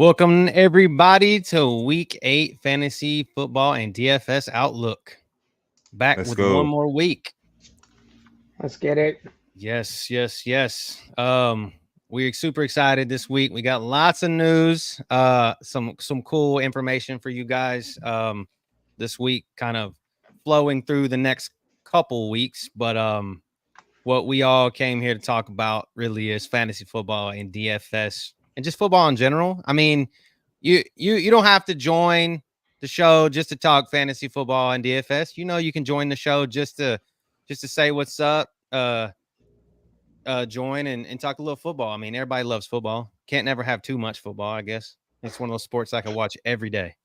Welcome everybody to Week 8 Fantasy Football and DFS Outlook. Back Let's with go. one more week. Let's get it. Yes. We're super excited this week. We got lots of news, some cool information for you guys this week, kind of flowing through the next couple weeks. But what we all came here to talk about really is fantasy football and DFS and just football in general. I mean, you don't have to join the show just to talk fantasy football and DFS. You know, you can join the show just to say what's up, join and talk a little football. I mean, everybody loves football. Can't never have too much football, I guess. It's one of those sports I can watch every day.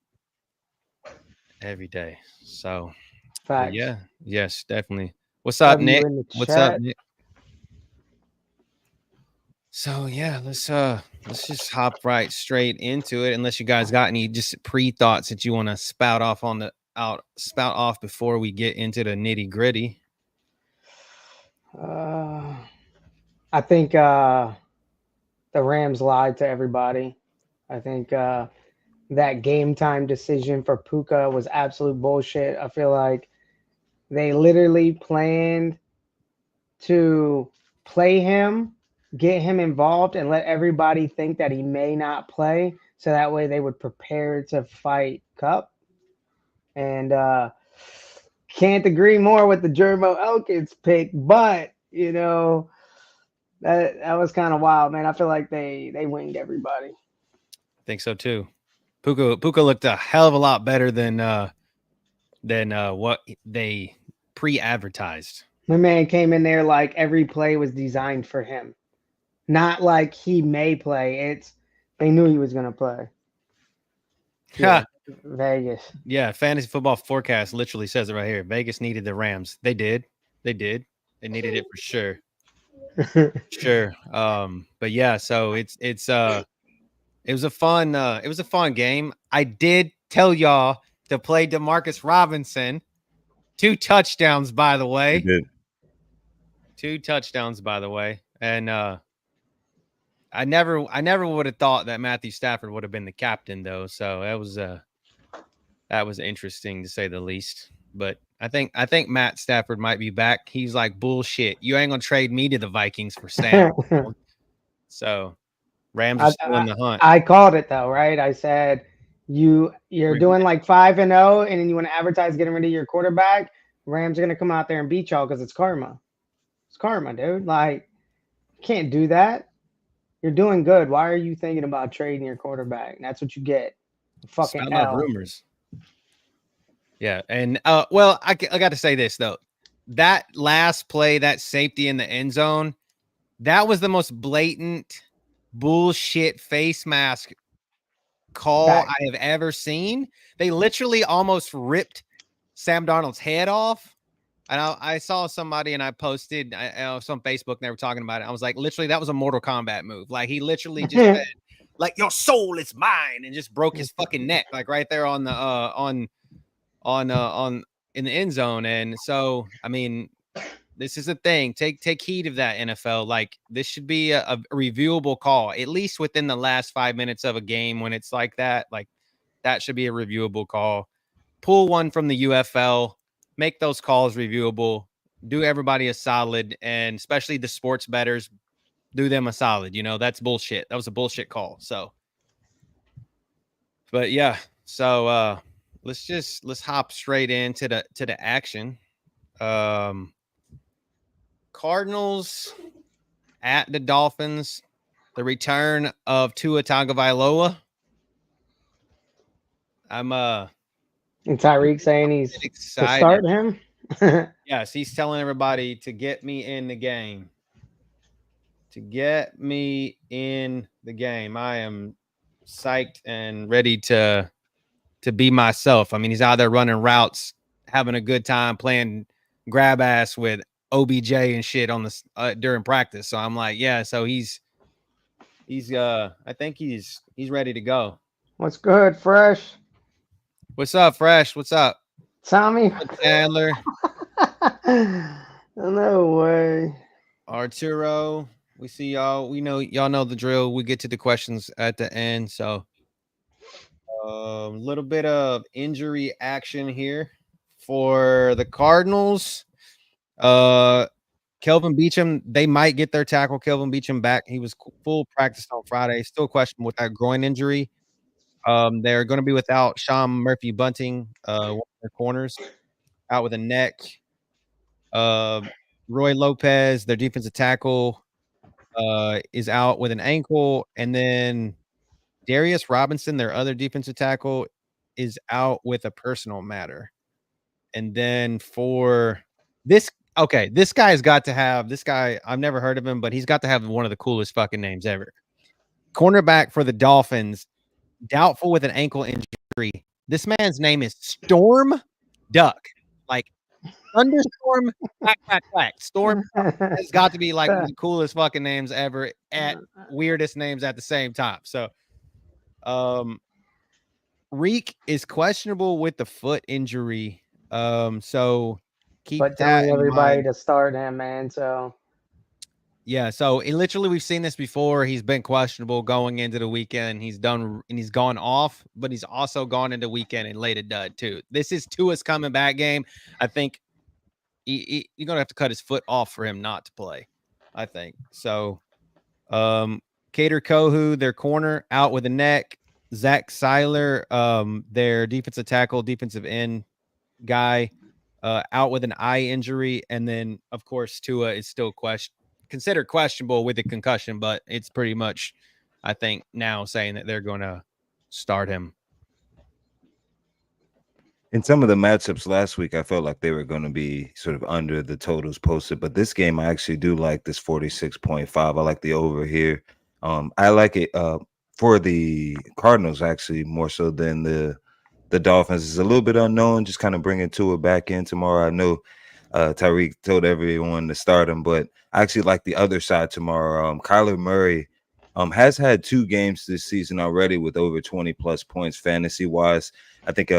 So, Facts. yeah, yes, definitely. What's up, Nick? What's up, Nick? So yeah, let's just hop right straight into it. Unless you guys got any just pre-thoughts that you want to spout off before we get into the nitty-gritty. I think the Rams lied to everybody. I think that game time decision for Puka was absolute bullshit. I feel like they literally planned to play him, get him involved, and let everybody think that he may not play, so that way they would prepare to fight Kupp. And can't agree more with the Jermo Elkins pick, but you know that was kind of wild, man. I feel like they winged everybody. I think so too. Puka looked a hell of a lot better than what they pre-advertised. My man came in there like every play was designed for him. Not like he may play. They knew he was going to play. Yeah, Vegas. Yeah, fantasy football forecast literally says it right here. Vegas needed the Rams. They did. They needed it for sure. Sure. But yeah, so it was a fun game. I did tell y'all to play Demarcus Robinson. 2 touchdowns, by the way. You did. 2 touchdowns, by the way. And I never would have thought that Matthew Stafford would have been the captain, though. So that was interesting to say the least. But I think Matt Stafford might be back. He's like, bullshit. You ain't gonna trade me to the Vikings for Sam. So Rams are still in the hunt. I called it though, right? I said you're doing like 5-0, and then you want to advertise getting rid of your quarterback. Rams are gonna come out there and beat y'all because it's karma. It's karma, dude. Like, you can't do that. You're doing good. Why are you thinking about trading your quarterback? That's what you get. Fucking hell. Rumors. Yeah, and well, I got to say this though. That last play, that safety in the end zone, that was the most blatant bullshit face mask call I have ever seen. They literally almost ripped Sam Darnold's head off. And I saw somebody and I posted some Facebook and they were talking about it. I was like, literally, that was a Mortal Kombat move. Like, he literally just said, like, your soul is mine, and just broke his fucking neck, like right there on the in the end zone. And so, I mean, this is a thing. Take heed of that, NFL. Like, this should be a reviewable call, at least within the last 5 minutes of a game when it's like that. Like, that should be a reviewable call. Pull one from the UFL. Make those calls reviewable. Do everybody a solid, and especially the sports bettors, do them a solid. You know, that's bullshit. That was a bullshit call. So, but yeah. So let's hop straight into the action. Cardinals at the Dolphins. The return of Tua Tagovailoa. And Tyreek saying he's excited to start him. Yes, he's telling everybody to get me in the game. I am psyched and ready to be myself. I mean, he's out there running routes, having a good time, playing grab ass with OBJ and shit on the during practice. So I'm like, yeah. So he's I think he's ready to go. What's good, Fresh? What's up, Fresh? What's up, Tommy? Chandler? No way. Arturo, we see y'all. We know y'all know the drill. We get to the questions at the end. So Little bit of injury action here for the Cardinals. Kelvin Beachum, they might get their tackle Kelvin Beachum back. He was full practice on Friday. Still questionable with that groin injury. They're going to be without Sean Murphy Bunting, one of their corners, out with a neck. Roy Lopez, their defensive tackle, is out with an ankle, and then Darius Robinson, their other defensive tackle, is out with a personal matter. And then for this, okay, this guy's got to have this guy. I've never heard of him, but he's got to have one of the coolest fucking names ever. Cornerback for the Dolphins, doubtful with an ankle injury. This man's name is Storm Duck. Like thunderstorm, quack, quack, quack. Storm Duck has got to be like one of the coolest fucking names ever at weirdest names at the same time. So, Reek is questionable with the foot injury. So keep but that telling in everybody mind. to start him, man. So Yeah, so literally we've seen this before. He's been questionable going into the weekend. He's done and he's gone off, but he's also gone into weekend and laid a dud too. This is Tua's coming back game. I think you're gonna have to cut his foot off for him not to play. I think so. Cater Kohu, their corner, out with a neck. Zach Seiler, their defensive tackle, defensive end guy, out with an eye injury, and then of course Tua is still considered questionable with a concussion, but it's pretty much, I think, now saying that they're going to start him. In some of the matchups last week, I felt like they were going to be sort of under the totals posted, but this game I actually do like this 46.5. I like the over here. I like it for the Cardinals actually more so than the Dolphins. It's a little bit unknown, just kind of bringing Tua back in tomorrow. I know Tyreek told everyone to start him, but I actually like the other side tomorrow. Kyler Murray has had 2 games this season already with over 20 plus points fantasy wise. I think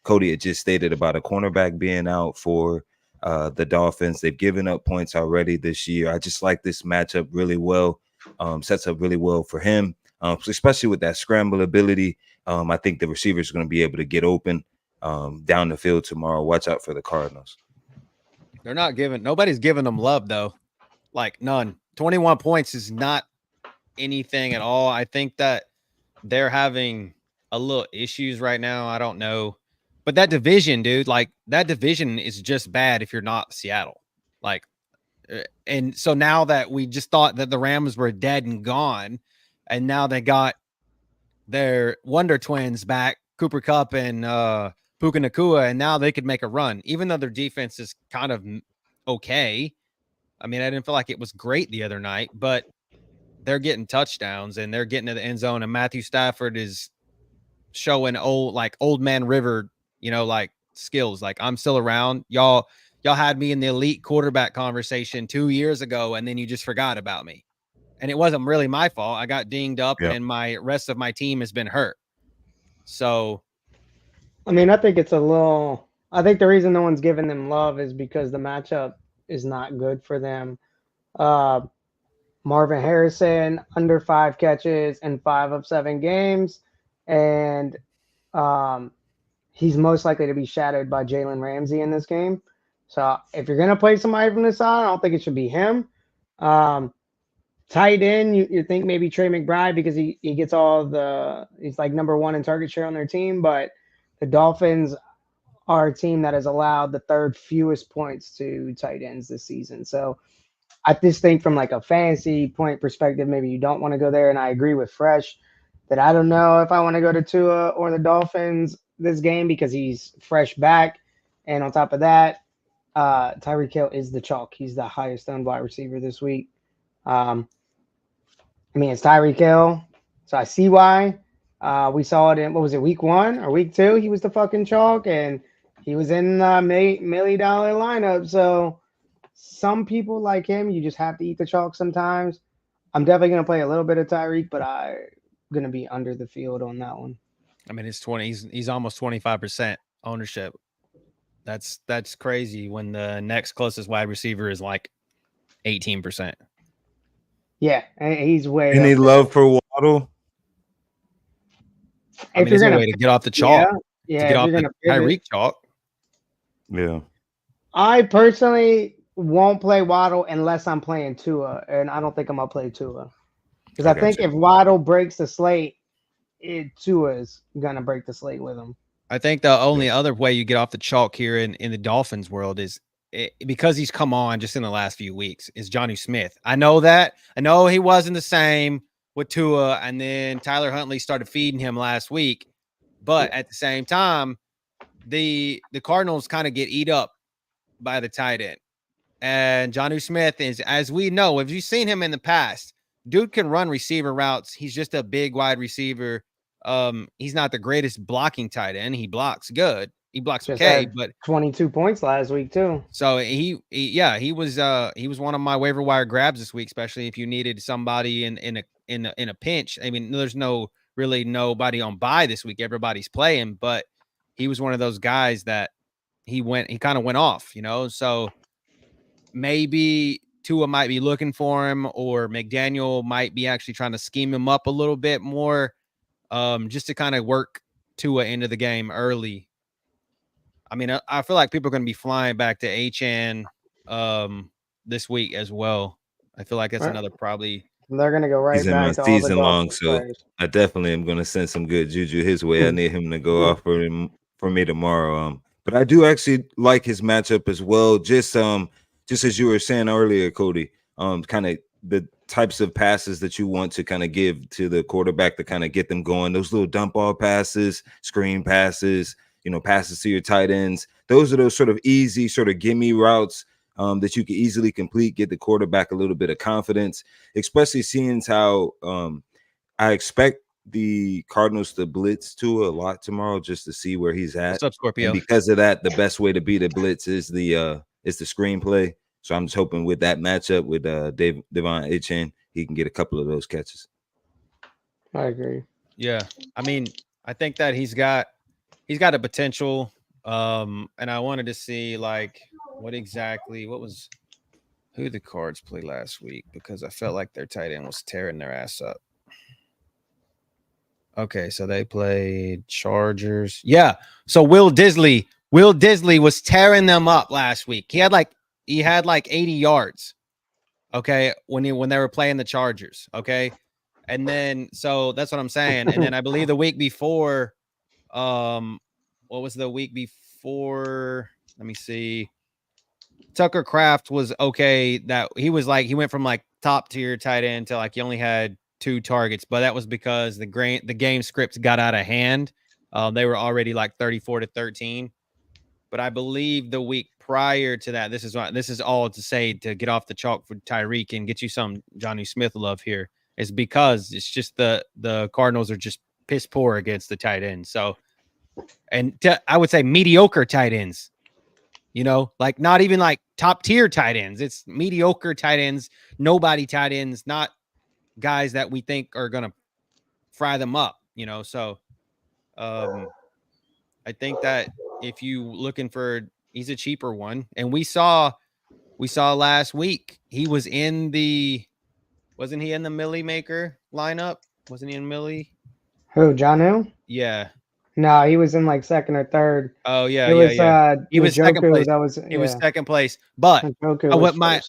Cody had just stated about a cornerback being out for the Dolphins. They've given up points already this year. I just like this matchup really well. Sets up really well for him, especially with that scramble ability. I think the receivers are going to be able to get open down the field tomorrow. Watch out for the Cardinals. Nobody's giving them love though. Like none. 21 points is not anything at all. I think that they're having a little issues right now. I don't know. But that division, dude, like that division is just bad if you're not Seattle. Like, and so now that we just thought that the Rams were dead and gone, and now they got their Wonder Twins back, Cooper Kupp and Puka Nakua, and now they could make a run, even though their defense is kind of okay. I mean, I didn't feel like it was great the other night, but they're getting touchdowns and they're getting to the end zone, and Matthew Stafford is showing old man River, like skills. Like, I'm still around. Y'all had me in the elite quarterback conversation 2 years ago, and then you just forgot about me. And it wasn't really my fault. I got dinged up, and my rest of my team has been hurt. So, I mean, I think the reason no one's giving them love is because the matchup is not good for them. Marvin Harrison, under 5 catches in 5 of 7 games. And he's most likely to be shadowed by Jalen Ramsey in this game. So if you're going to play somebody from the side, I don't think it should be him. Tight end, you think maybe Trey McBride because he gets he's like number 1 in target share on their team. But the Dolphins are a team that has allowed the 3rd fewest points to tight ends this season. So I just think from like a fantasy point perspective, maybe you don't want to go there. And I agree with Fresh that I don't know if I want to go to Tua or the Dolphins this game because he's fresh back. And on top of that, Tyreek Hill is the chalk. He's the highest owned wide receiver this week. It's Tyreek Hill, so I see why. We saw it in, week 1 or week 2? He was the fucking chalk, and he was in the $1 million lineup. So some people like him, you just have to eat the chalk sometimes. I'm definitely going to play a little bit of Tyreek, but I'm going to be under the field on that one. I mean, he's almost 25% ownership. That's crazy when the next closest wide receiver is like 18%. Yeah, he's way Any love for Waddle? I mean, you're it's a gonna, way to get off the chalk, yeah, to get if off you're the gonna pivot, Tyreek chalk. Yeah. I personally won't play Waddle unless I'm playing Tua, and I don't think I'm gonna play Tua because I think gotcha. if Waddle breaks the slate, Tua is gonna break the slate with him. I think the only other way you get off the chalk here in the Dolphins world is because he's come on just in the last few weeks is Jonnu Smith. I know that. I know he wasn't the same with Tua, and then Tyler Huntley started feeding him last week. But at the same time, the Cardinals kind of get eat up by the tight end. And Jonnu Smith is, as we know, if you've seen him in the past, dude can run receiver routes. He's just a big wide receiver. He's not the greatest blocking tight end. He blocks good. He blocks Just okay, had but 22 points last week too. so he was one of my waiver wire grabs this week, especially if you needed somebody in a pinch. I mean, there's really nobody on bye this week. Everybody's playing, but he was one of those guys that he kind of went off, so maybe Tua might be looking for him, or McDaniel might be actually trying to scheme him up a little bit more, just to kind of work Tua into the game early. I mean, I feel like people are going to be flying back to HN this week as well. I feel like that's Right. another probably. They're gonna go right He's in my back to all the season long, Dolphins so players. I definitely am going to send some good juju his way. I need him to go off for me tomorrow. But I do actually like his matchup as well. Just as you were saying earlier, Cody, kind of the types of passes that you want to kind of give to the quarterback to kind of get them going. Those little dump ball passes, screen passes, passes to your tight ends. Those are those sort of easy sort of gimme routes that you can easily complete, get the quarterback a little bit of confidence, especially seeing how I expect the Cardinals to blitz Tua a lot tomorrow just to see where he's at. What's up, Scorpio? And because of that, the best way to beat a blitz is the screenplay. So I'm just hoping with that matchup with Devon Achane, he can get a couple of those catches. I agree. Yeah, I mean, I think that he's got a potential. And I wanted to see like who the Cards play last week, because I felt like their tight end was tearing their ass up. Okay, so they played Chargers. Yeah, so Will Disley was tearing them up last week. He had like 80 yards. Okay, when they were playing the Chargers. Okay, and then so that's what I'm saying. And then I believe the week before, what was the week before? Let me see. Tucker Kraft was okay. That he went from like top tier tight end to like he only had 2 targets, but that was because the game scripts got out of hand. They were already like 34-13. But I believe the week prior to that, this is all to say to get off the chalk for Tyreek and get you some Jonnu Smith love here, is because it's just the Cardinals are just piss poor against the tight ends. So, I would say mediocre tight ends. Like not even like top tier tight ends. It's mediocre tight ends, nobody tight ends, not guys that we think are going to fry them up, So, I think that if you looking for, he's a cheaper one. And we saw last week, wasn't he in the Millie Maker lineup? Wasn't he in Millie? Who, Jonnu? Yeah. No, he was in like second or third. Oh yeah, It was he was second place. That was He was second place. But what my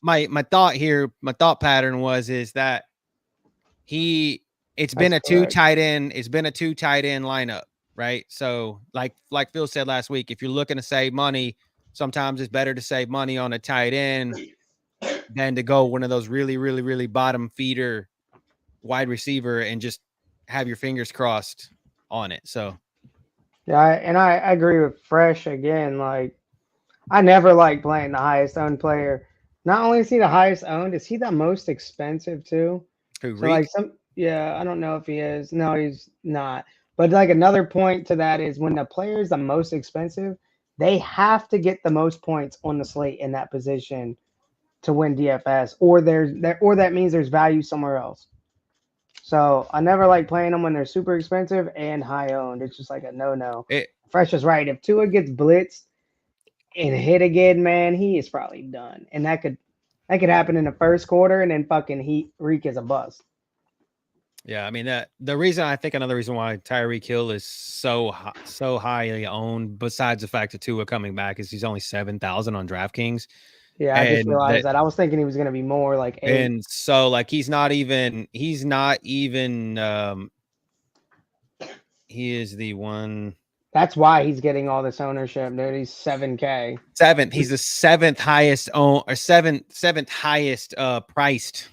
thought here, my thought pattern is that it's been a 2 tight end. It's been a 2 tight end lineup, right? So like Phil said last week, if you're looking to save money, sometimes it's better to save money on a tight end than to go one of those really, really, really bottom feeder wide receiver and just have your fingers crossed on it. So yeah, I agree with Fresh again. Like, I never like playing the highest owned player. Not only is he the highest owned, is he the most expensive too? who, So like I don't know if he is. No, he's not. But like another point to that is when the player is the most expensive, they have to get the most points on the slate in that position to win DFS, or that means there's value somewhere else. So I never like playing them when they're super expensive and high owned. It's just like a no. Fresh is right. If Tua gets blitzed and hit again, man, he is probably done. And that could happen in the first quarter, and then fucking Reek is a bust. Yeah, I mean the reason I think another reason why Tyreek Hill is so highly owned, besides the fact that Tua coming back, is he's only 7,000 on DraftKings, Yeah, I just and realized that. I was thinking he was going to be more like 8. and so like he's not even he is the one. That's why he's getting all this ownership, dude. He's 7K. He's the seventh highest seventh highest priced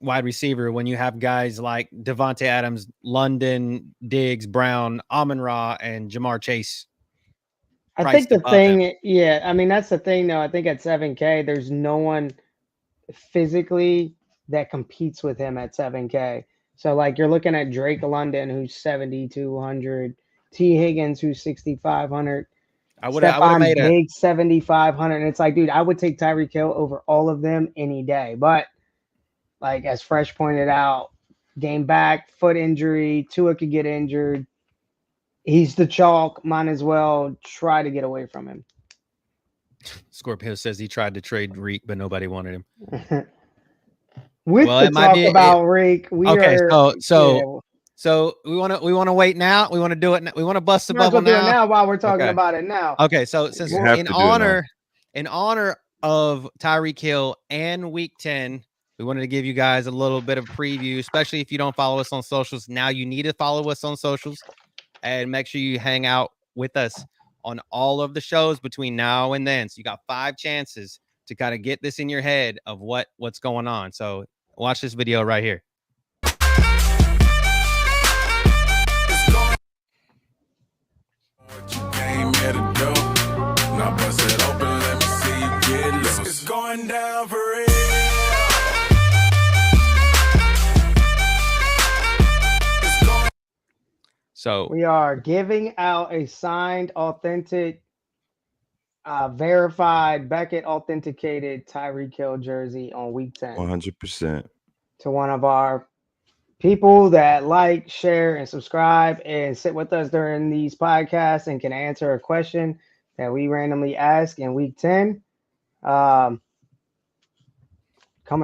wide receiver when you have guys like Devontae Adams, London, Diggs, Brown, Amon-Ra, and Jamar Chase. I think the thing, yeah, I mean, that's the thing, though. I think at 7K, there's no one physically that competes with him at 7K. So, like, you're looking at Drake London, who's 7,200, T. Higgins, who's 6,500. I would have made a big 7,500. And it's like, dude, I would take Tyreek Hill over all of them any day. But like as Fresh pointed out, game back, foot injury, Tua could get injured. He's the chalk. Might as well try to get away from him. Scorpio says he tried to trade Reek, but nobody wanted him. Reek, so we want to wait now. We want to do it. We want to bust the bubble now while we're talking about it now. Okay, so since in honor of Tyreek Hill and Week 10. We wanted to give you guys a little bit of preview, especially if you don't follow us on socials. Now you need to follow us on socials and make sure you hang out with us on all of the shows between now and then. So you got 5 chances to kind of get this in your head of what's going on. So watch this video right here. It's going down for real. So we are giving out a signed, authentic, verified, Beckett authenticated Tyreek Hill jersey on Week 10. 100%. To one of our people that like, share, and subscribe and sit with us during these podcasts and can answer a question that we randomly ask in Week 10. Coming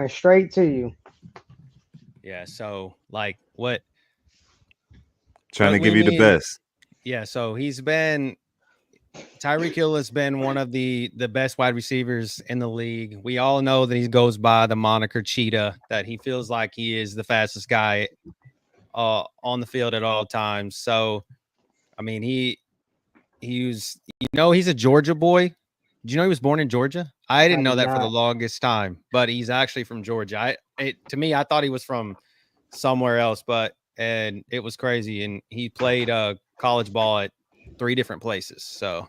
straight to you. Yeah, so like what? Trying to give you the best. Yeah, so Tyreek Hill has been one of the best wide receivers in the league. We all know that he goes by the moniker Cheetah, that he feels like he is the fastest guy on the field at all times. So, I mean, he's a Georgia boy. Did you know he was born in Georgia? I didn't know that for the longest time, but he's actually from Georgia. To me, I thought he was from somewhere else, and it was crazy. And he played college ball at 3 different places. So,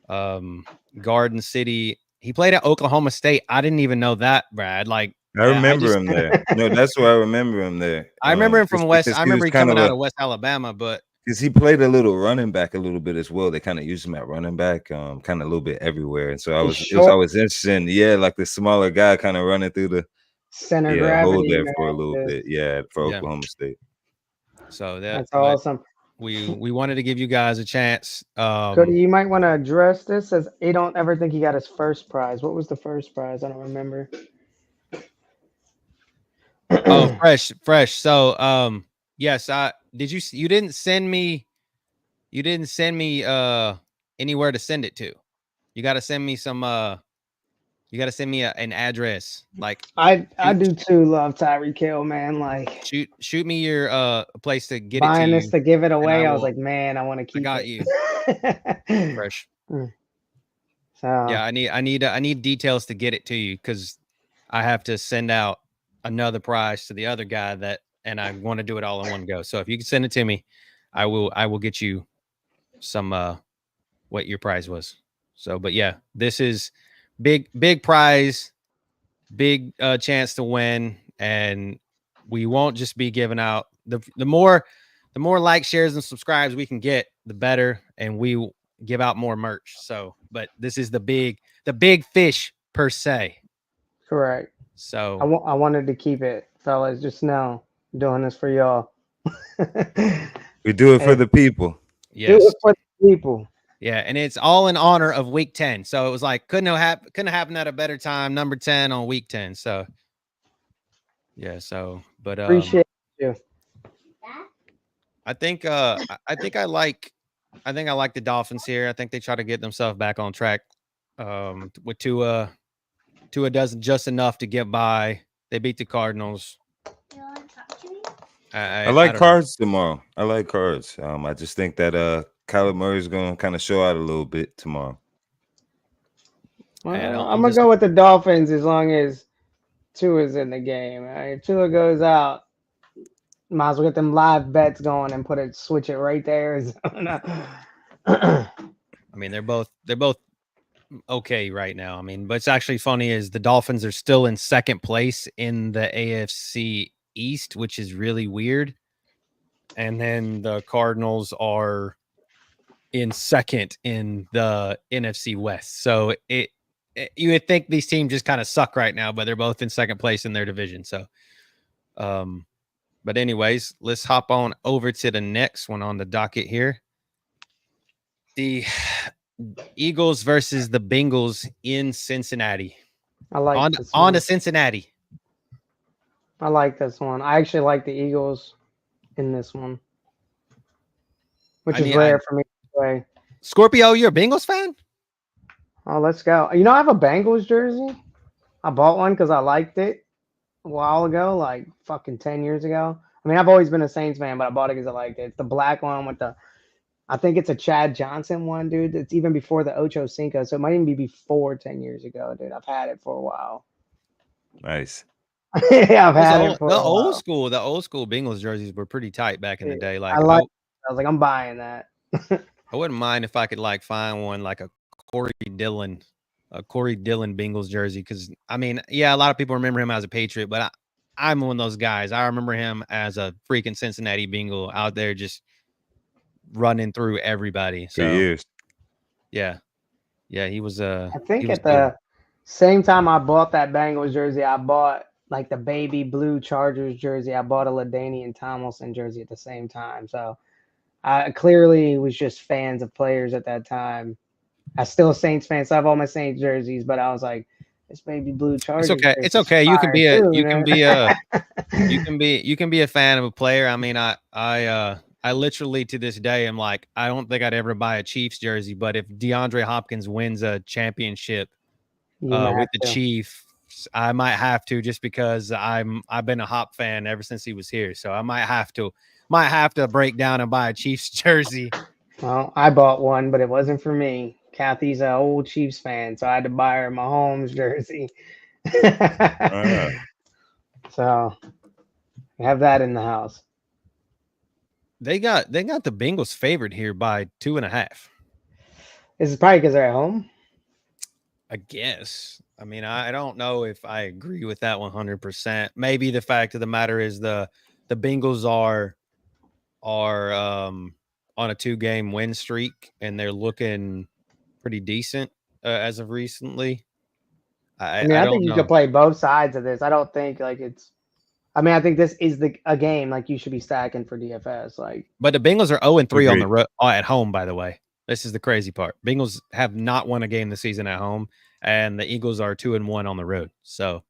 Garden City. He played at Oklahoma State. I didn't even know that, Brad. Like, I remember him there. No, that's where I remember him there. I remember him from West. I remember he coming out of West Alabama, but because he played a little running back a little bit as well. They kind of used him at running back, kind of a little bit everywhere. And so it was always interesting. Yeah, like the smaller guy kind of running through the center gravity hold there for a little bit. Yeah, for Oklahoma State. So that's awesome. We wanted to give you guys a chance. Cody, you might want to address this as he don't ever think he got his first prize. What was the first prize? I don't remember. Oh, fresh. So, yes, you didn't send me anywhere to send it to. You got to send me an address. Like I do too love Tyreek Hill, man. Like shoot me your place to get buying it to this you, to give it away. I was like, man, I want to keep I got it. you. Fresh. So yeah, I need details to get it to you because I have to send out another prize to the other guy and I want to do it all in one go. So if you can send it to me, I will get you some what your prize was. So, but yeah, this is big prize, big chance to win, and we won't just be giving out the more likes, shares, and subscribes we can get, the better, and we will give out more merch. So, but this is the big fish per se. Correct. So I wanted to keep it, fellas. Just know, I'm doing this for y'all. We do it for the people. Yes. Do it for the people. Yeah, and it's all in honor of Week 10. So it was like couldn't have happened at a better time. Number 10 on Week 10. So yeah, but appreciate you. I think I like the Dolphins here. I think they try to get themselves back on track. With Tua does just enough to get by. They beat the Cardinals. I I like don't know. Cards tomorrow. I like Cards. I just think that Kyler Murray's gonna kind of show out a little bit tomorrow. Well, And I'm gonna go with the Dolphins as long as Tua's in the game. If Tua goes out, might as well get them live bets going and switch it right there. I mean, they're both okay right now. I mean, but it's actually funny is the Dolphins are still in second place in the AFC East, which is really weird. And then the Cardinals are in second in the NFC West. So you would think these teams just kind of suck right now, but they're both in second place in their division. So, but anyways, let's hop on over to the next one on the docket here. The Eagles versus the Bengals in Cincinnati. I like on to Cincinnati. I like this one. I actually like the Eagles in this one, which is rare for me to play. Scorpio, you're a Bengals fan? Oh, let's go. You know, I have a Bengals jersey. I bought one because I liked it a while ago, like fucking 10 years ago. I mean, I've always been a Saints fan, but I bought it because I liked it. It's the black one with I think it's a Chad Johnson one, dude. It's even before the Ocho Cinco, so it might even be before 10 years ago, dude. I've had it for a while. Nice. Yeah, I've had it for the a while. The old school Bengals jerseys were pretty tight back in the day. Like I was like, I'm buying that. I wouldn't mind if I could like find one like a Corey Dillon Bengals jersey. Because I mean, yeah, a lot of people remember him as a Patriot, but I'm one of those guys. I remember him as a freaking Cincinnati Bengal out there just running through everybody. So years. Yeah, he was. I think at the same time I bought that Bengals jersey, I bought like the baby blue Chargers jersey. I bought a LaDainian Tomlinson jersey at the same time. So I clearly was just fans of players at that time. I still a Saints fan, so I have all my Saints jerseys, but I was like, this baby blue Chargers. It's okay. You can be a fan of a player. I mean, I literally to this day am like, I don't think I'd ever buy a Chiefs jersey, but if DeAndre Hopkins wins a championship with the Chiefs, I might have to, just because I've been a Hop fan ever since he was here. So I might have to break down and buy a Chiefs jersey. Well, I bought one, but it wasn't for me. Kathy's an old Chiefs fan, so I had to buy her Mahomes jersey. So I have that in the house. They got the Bengals favored here by 2.5. This is probably because they're at home, I guess. I mean, I don't know if I agree with that 100%. Maybe the fact of the matter is the Bengals are on a 2-game win streak, and they're looking pretty decent as of recently. I think you could play both sides of this. I don't think like it's. I mean, I think this is a game like you should be stacking for DFS. Like, but the Bengals are 0-3 on the road at home. By the way, this is the crazy part. Bengals have not won a game this season at home, and the Eagles are 2-1 on the road. So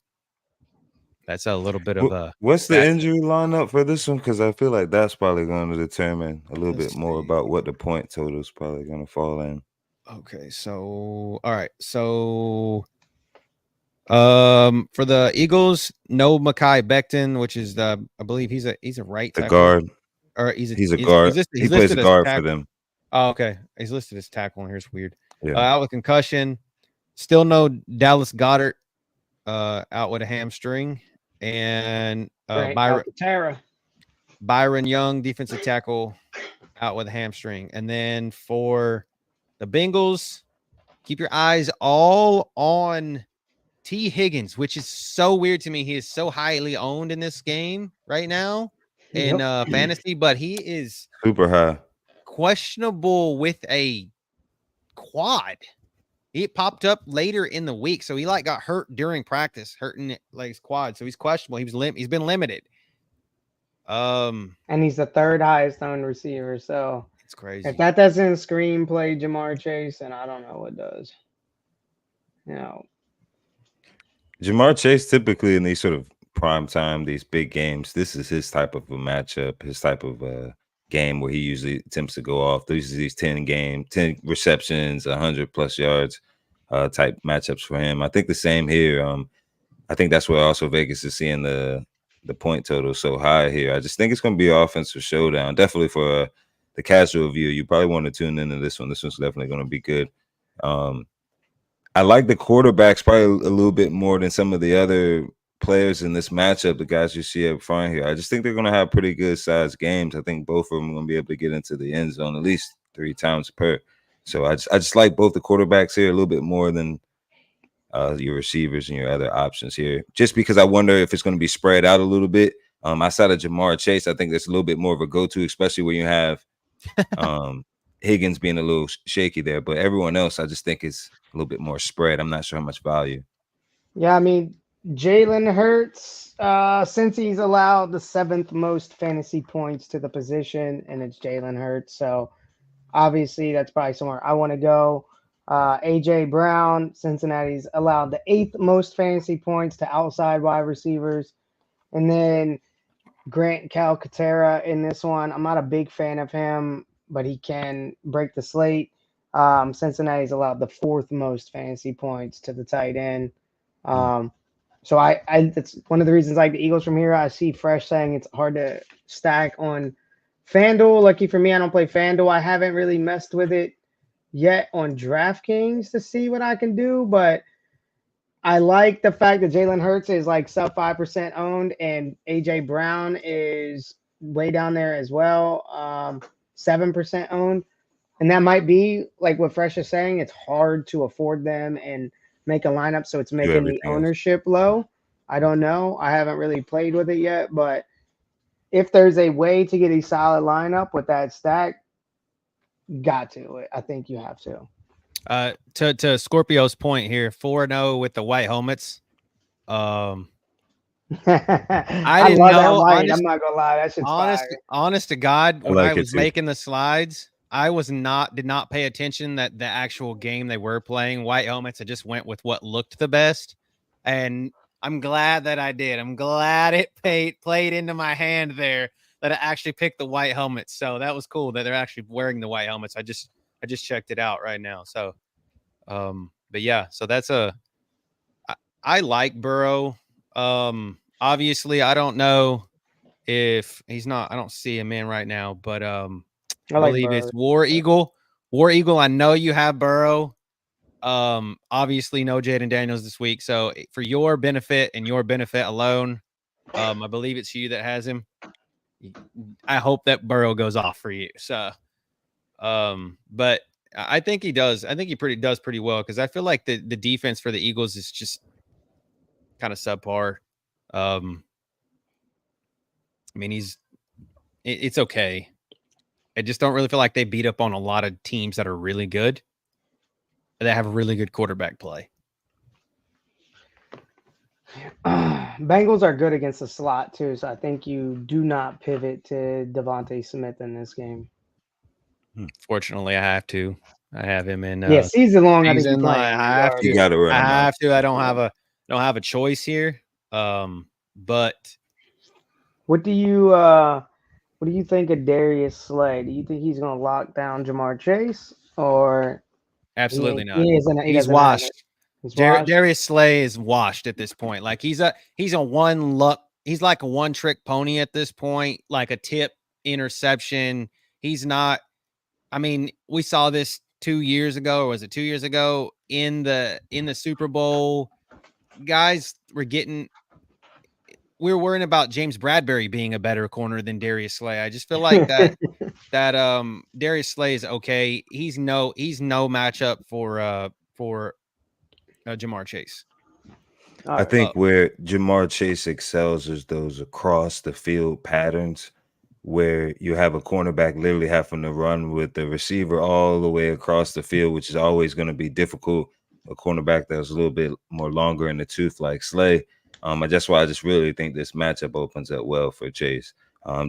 that's a little bit of a. What's the injury lineup for this one? Because I feel like that's probably going to determine a little bit more about what the point total is probably going to fall in. Okay, so all right, so for the Eagles, no Mekhi Becton, which is I believe he's a right tackle. Guard, or he's a guard. He plays a guard for them. Oh, okay, he's listed as tackle, and here's weird. Yeah. Out with concussion. Still no Dallas Goedert. Out with a hamstring, and Byron Young, defensive tackle, out with a hamstring. And then for the Bengals, keep your eyes all on T. Higgins, which is so weird to me. He is so highly owned in this game right now in fantasy, but he is super high. Questionable with a quad. It popped up later in the week, so he like got hurt during practice, hurting like his quad. So he's questionable. He's been limited. And he's the third highest owned receiver. So it's crazy. If that doesn't scream play Jamar Chase, then I don't know what does. You know, Jamar Chase typically in these sort of prime time, these big games, this is his type of a matchup, his type of game where he usually attempts to go off. These 10 receptions, 100+ yards type matchups for him. I think the same here. I think that's where also Vegas is seeing the point total so high here. I just think it's going to be an offensive showdown. Definitely for the casual view, you probably want to tune into this one. This one's definitely going to be good. I like the quarterbacks probably a little bit more than some of the other players in this matchup, the guys you see up front here. I just think they're going to have pretty good sized games. I think both of them are going to be able to get into the end zone at least 3 times per. So I just like both the quarterbacks here a little bit more than your receivers and your other options here, just because I wonder if it's going to be spread out a little bit. Outside of Jamar Chase, I think that's a little bit more of a go-to, especially when you have Higgins being a little shaky there. But everyone else, I just think is a little bit more spread. I'm not sure how much value. Yeah, I mean, Jalen Hurts, since he's allowed the 7th most fantasy points to the position, and it's Jalen Hurts, so obviously that's probably somewhere I want to go. AJ Brown, Cincinnati's allowed the 8th most fantasy points to outside wide receivers, and then Grant Calcaterra in this one. I'm not a big fan of him, but he can break the slate. Cincinnati's allowed the 4th most fantasy points to the tight end. So I that's one of the reasons I like the Eagles from here. I see Fresh saying it's hard to stack on FanDuel. Lucky for me, I don't play FanDuel. I haven't really messed with it yet on DraftKings to see what I can do, but I like the fact that Jalen Hurts is like sub 5% owned and AJ Brown is way down there as well, 7% owned. And that might be like what Fresh is saying. It's hard to afford them and make a lineup, so it's making the ownership low. I don't know. I haven't really played with it yet, but if there's a way to get a solid lineup with that stack, got to. I think you have to. To Scorpio's point here, 4-0 with the white helmets. I didn't love know. That white. I'm not gonna lie, that shit's honest to God, when I was too. making the slides, I did not pay attention that the actual game they were playing white helmets. I just went with what looked the best, and I'm glad that I did. I'm glad it played into my hand there that I actually picked the white helmets. So that was cool that they're actually wearing the white helmets. I just checked it out right now. So, but yeah, so that's I like Burrow. Obviously, I don't know if he's not. I don't see him in right now, but I believe it's War Eagle. War Eagle. I know you have Burrow. Obviously, no Jaden Daniels this week. So for your benefit and your benefit alone, I believe it's you that has him. I hope that Burrow goes off for you. So, but I think he does. I think he does pretty well because I feel like the defense for the Eagles is just kind of subpar. I mean, it's okay. I just don't really feel like they beat up on a lot of teams that are really good. That have really good quarterback play. Bengals are good against the slot too, so I think you do not pivot to Devontae Smith in this game. Fortunately, I have to. I have him in. Season long. I think I have to. You got to run. I have to. I don't have a choice here. But what do you think of Darius Slay? Do you think he's going to lock down Jamar Chase or? Absolutely not. He's washed. Darius Slay is washed at this point. Like he's like a one-trick pony at this point, like a tip interception. He's not. I mean, we saw this 2 years ago, or was it 2 years ago in the Super Bowl? Guys we were worrying about James Bradbury being a better corner than Darius Slay. I just feel like that Darius Slay is okay. He's no matchup for Jamar Chase. I think where Jamar Chase excels is those across the field patterns where you have a cornerback literally having to run with the receiver all the way across the field, which is always going to be difficult. A cornerback that's a little bit more longer in the tooth like Slay. That's why I just really think this matchup opens up well for Chase.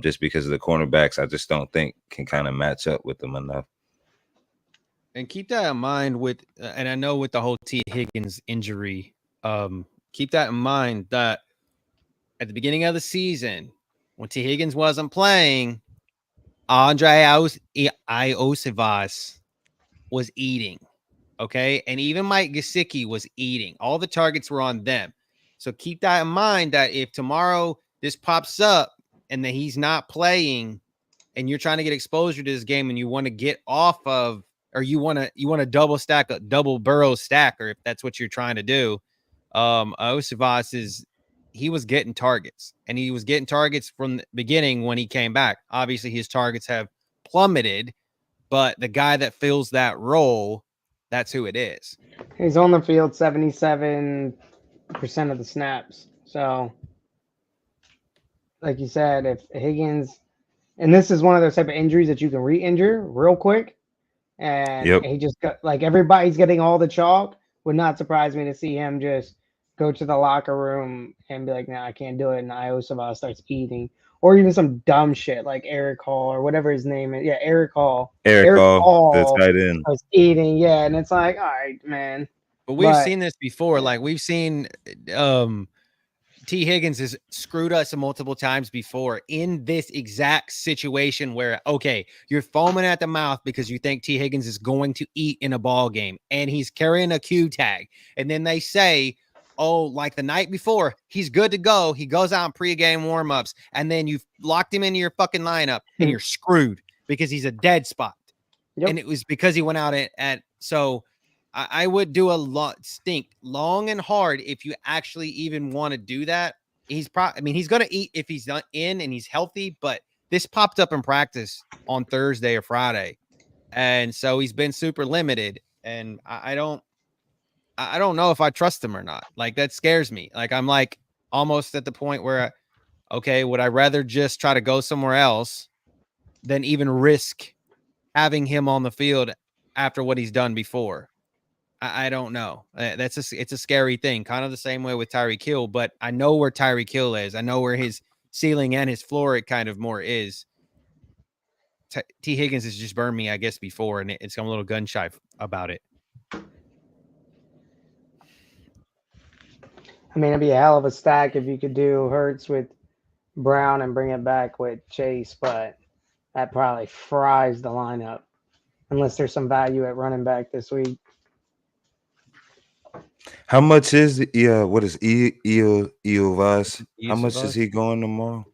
Just because of the cornerbacks, I just don't think can kind of match up with them enough. And keep that in mind and I know with the whole T. Higgins injury, keep that in mind that at the beginning of the season, when T. Higgins wasn't playing, Andre Iosivas was eating. Okay. And even Mike Gesicki was eating. All the targets were on them. So keep that in mind that if tomorrow this pops up and that he's not playing and you're trying to get exposure to this game and you want to get off of, or you want to double stack a double Burrow stacker, if that's what you're trying to do. Iosivas he was getting targets, and he was getting targets from the beginning when he came back. Obviously, his targets have plummeted, but the guy that fills that role, that's who it is. He's on the field 77% of the snaps. So, like you said, if Higgins, and this is one of those type of injuries that you can re-injure real quick, and he just got like everybody's getting all the chalk. Would not surprise me to see him just go to the locker room and be like, "Nah, I can't do it." And Iosivas starts eating, or even some dumb shit like Eric Hall or whatever his name is. Yeah, Eric Hall. Eric Hall, the tight end, starts eating. Yeah, and it's like, all right, man. But we've seen this before. Like we've seen T. Higgins has screwed us multiple times before in this exact situation where, okay, you're foaming at the mouth because you think T. Higgins is going to eat in a ball game and he's carrying a Q tag. And then they say, oh, like the night before, he's good to go. He goes out in pregame warmups, and then you've locked him into your fucking lineup and you're screwed because he's a dead spot. Yep. And it was because he went out so I would do a lot stink long and hard if you actually even want to do that. He's he's going to eat if he's not in and he's healthy, but this popped up in practice on Thursday or Friday. And so he's been super limited, and I don't know if I trust him or not. Like that scares me. Like I'm like almost at the point where, okay, would I rather just try to go somewhere else than even risk having him on the field after what he's done before? I don't know. It's a scary thing. Kind of the same way with Tyreek Hill, but I know where Tyreek Hill is. I know where his ceiling and his floor it kind of more is. T. Higgins has just burned me, I guess, before, and it's I'm a little gun shy about it. I mean, it'd be a hell of a stack if you could do Hurts with Brown and bring it back with Chase, but that probably fries the lineup unless there's some value at running back this week. How much is what is Iosivas? How much is he going tomorrow?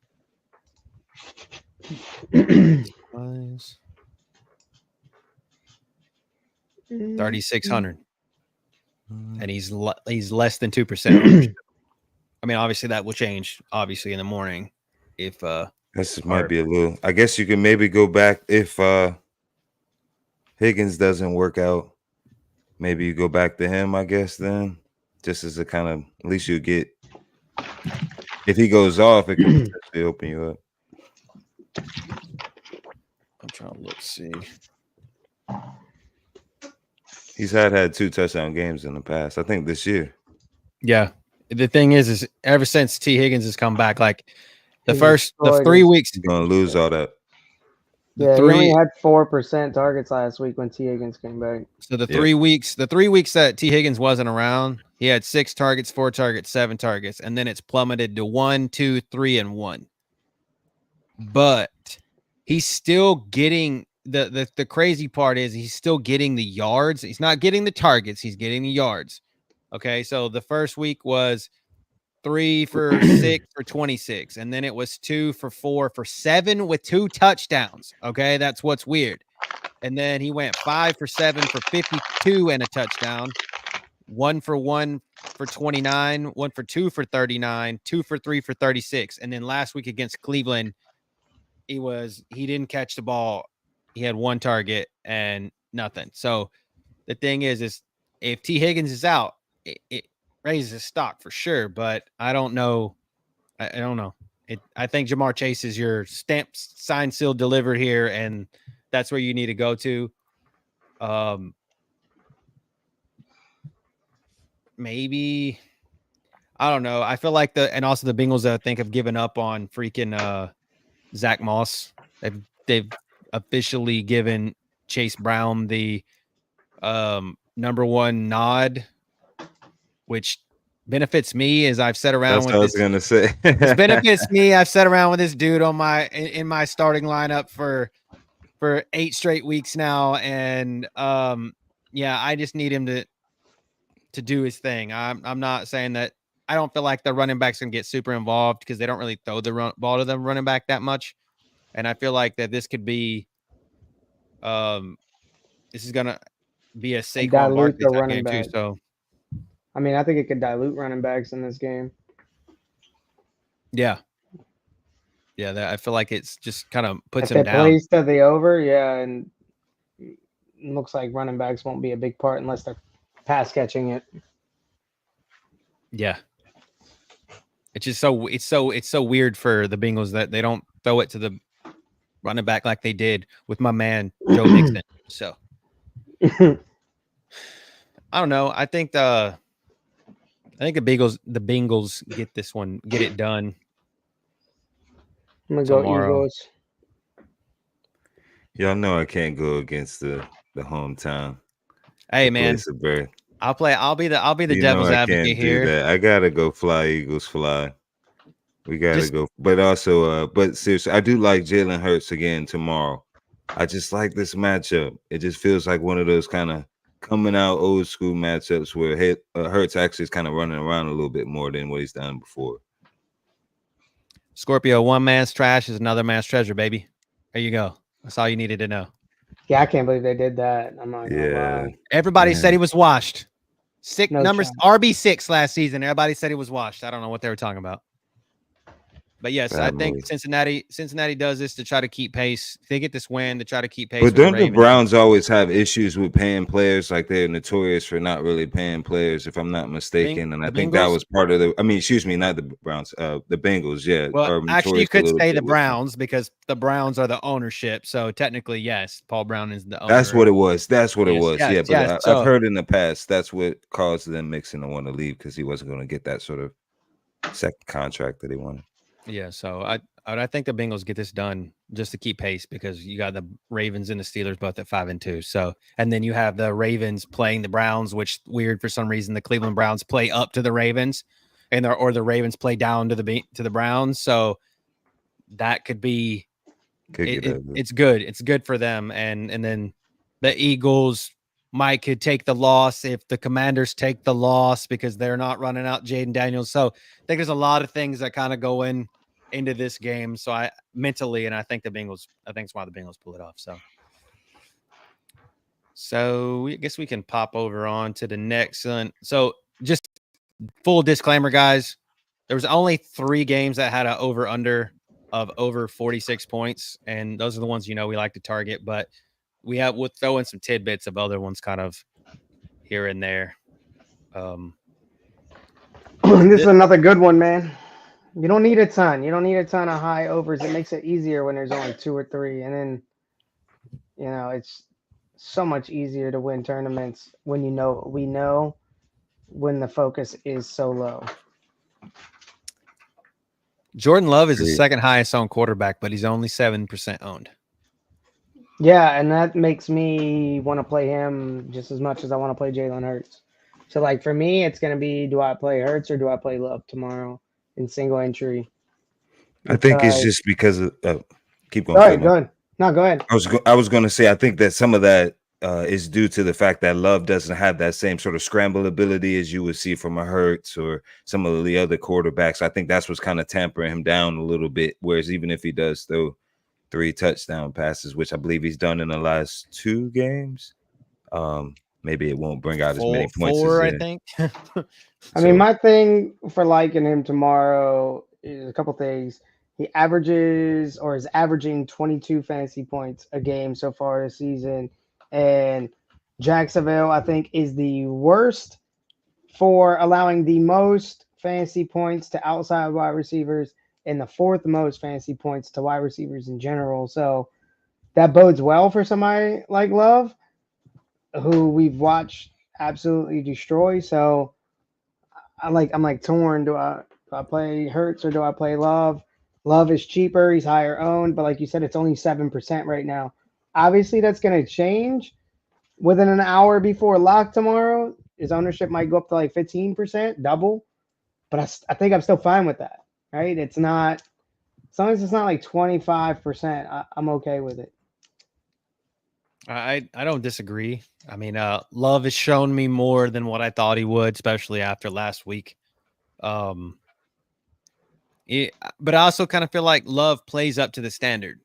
3,600, and he's less than 2%. I mean, obviously that will change. Obviously in the morning, if this might be a little. I guess you can maybe go back if Higgins doesn't work out. Maybe you go back to him, I guess, then. Just as a kind of, at least you get, if he goes off, it can potentially open you up. I'm trying to see. He's had 2 touchdown games in the past, I think this year. Yeah. The thing is ever since T. Higgins has come back, like the 3 weeks. He's going to lose all that. Yeah, he only had 4% targets last week when T. Higgins came back. So the 3 weeks that T. Higgins wasn't around, he had 6 targets, 4 targets, 7 targets, and then it's plummeted to 1, 2, 3, and 1. But he's still getting the crazy part is he's still getting the yards. He's not getting the targets, he's getting the yards. Okay, so the first week was 3 for 6 for 26, and then it was 2 for 4 for 7 with 2 touchdowns. Okay, that's what's weird. And then he went 5 for 7 for 52 and a touchdown, 1 for 1 for 29, 1 for 2 for 39, 2 for 3 for 36. And then last week against Cleveland, he didn't catch the ball. He had 1 target and nothing. So the thing is if T. Higgins is out, it raises his stock for sure, but I don't know. I don't know. I think Jamar Chase is your stamp, signed, sealed, delivered here, and that's where you need to go to. Maybe I don't know. I feel like and also the Bengals I think have given up on freaking Zach Moss. They've officially given Chase Brown the number 1 nod, which benefits me as I've sat around. That's what I was going to say. This benefits me. I've sat around with this dude in my starting lineup for for 8 straight weeks now, and yeah, I just need him to do his thing. I'm not saying that I don't feel like the running backs can get super involved because they don't really throw the ball to the running back that much, and I feel like that this could be this is gonna be a And Saquon dilute Barkley the type running game too. back. So I mean, I think it could dilute running backs in this game. yeah, I feel like it's just kind of puts If him it down. plays to the over, yeah, and it looks like running backs won't be a big part unless they're pass catching it. Yeah. It's just so weird for the Bengals that they don't throw it to the running back like they did with my man Joe Mixon. So I don't know. I think the Bengals get this one, get it done I'm gonna go tomorrow. Eagles. Y'all know I can't go against the hometown. Hey the man, place of birth. I'll be the You devil's know I advocate can't here. do that. I gotta go fly, Eagles fly. We gotta go. But also, but seriously, I do like Jalen Hurts again tomorrow. I just like this matchup. It just feels like one of those kind of coming out old school matchups where Hurts actually is kind of running around a little bit more than what he's done before. Scorpio, one man's trash is another man's treasure, baby. There you go. That's all you needed to know. Yeah, I can't believe they did that. I'm not gonna lie. Everybody said he was washed. No Numbers shot. RB6 last season. Everybody said he was washed. I don't know what they were talking about. But yes, I think Cincinnati does this to try to keep pace. They get this win to try to keep pace. But with don't the Ravens. Browns always have issues with paying players? Like they're notorious for not really paying players, if I'm not mistaken. And I think that was part of the. I mean, excuse me, not the Browns, the Bengals. Yeah. Well, actually, you could say the Browns because the Browns are the ownership. So technically, yes, Paul Brown is the owner. That's what it was. That's what it was. Yes, yeah, but yes. I've heard in the past that's what caused them Mixon to want to leave because he wasn't going to get that sort of second contract that he wanted. Yeah, so I think the Bengals get this done just to keep pace because you got the Ravens and the Steelers both at 5-2. So, and then you have the Ravens playing the Browns, which weird for some reason the Cleveland Browns play up to the Ravens, or the Ravens play down to the Browns. So that could be it's good. It's good for them, and then the Eagles could take the loss if the Commanders take the loss because they're not running out Jaden Daniels. So I think there's a lot of things that kind of go into this game. So I mentally, and I think it's why the Bengals pull it off. So I guess we can pop over on to the next one. So just full disclaimer, guys, there was only 3 games that had an over under of over 46 points. And those are the ones, we like to target, but we'll throw in some tidbits of other ones kind of here and there. This is another good one, man. You don't need a ton. You don't need a ton of high overs. It makes it easier when there's only 2 or 3. And then, it's so much easier to win tournaments when we know when the focus is so low. Jordan Love is the second highest owned quarterback, but he's only 7% owned. Yeah, and that makes me want to play him just as much as I want to play Jalen Hurts. So, like, for me, it's going to be, do I play Hurts or do I play Love tomorrow in single entry? I think it's just because of keep going. All right, go ahead. No, go ahead. I was going to say I think that some of that is due to the fact that Love doesn't have that same sort of scramble ability as you would see from a Hurts or some of the other quarterbacks. I think that's what's kind of tampering him down a little bit. Whereas even if he does throw 3 touchdown passes, which I believe he's done in the last 2 games, maybe it won't bring out as many points. 4, I think. I mean, my thing for liking him tomorrow is a couple things. He is averaging 22 fantasy points a game so far this season. And Jacksonville, I think, is the worst for allowing the most fantasy points to outside wide receivers and the 4th most fantasy points to wide receivers in general. So that bodes well for somebody like Love, who we've watched absolutely destroy. So I'm like torn. Do I play Hurts or do I play Love? Love is cheaper. He's higher owned, but like you said, it's only 7% right now. Obviously, that's going to change within an hour before lock tomorrow. His ownership might go up to like 15%, double. But I think I'm still fine with that, right? It's not, as long as it's not like 25%, I'm okay with it. I don't disagree. I mean, Love has shown me more than what I thought he would, especially after last week. But I also kind of feel like Love plays up to the standard.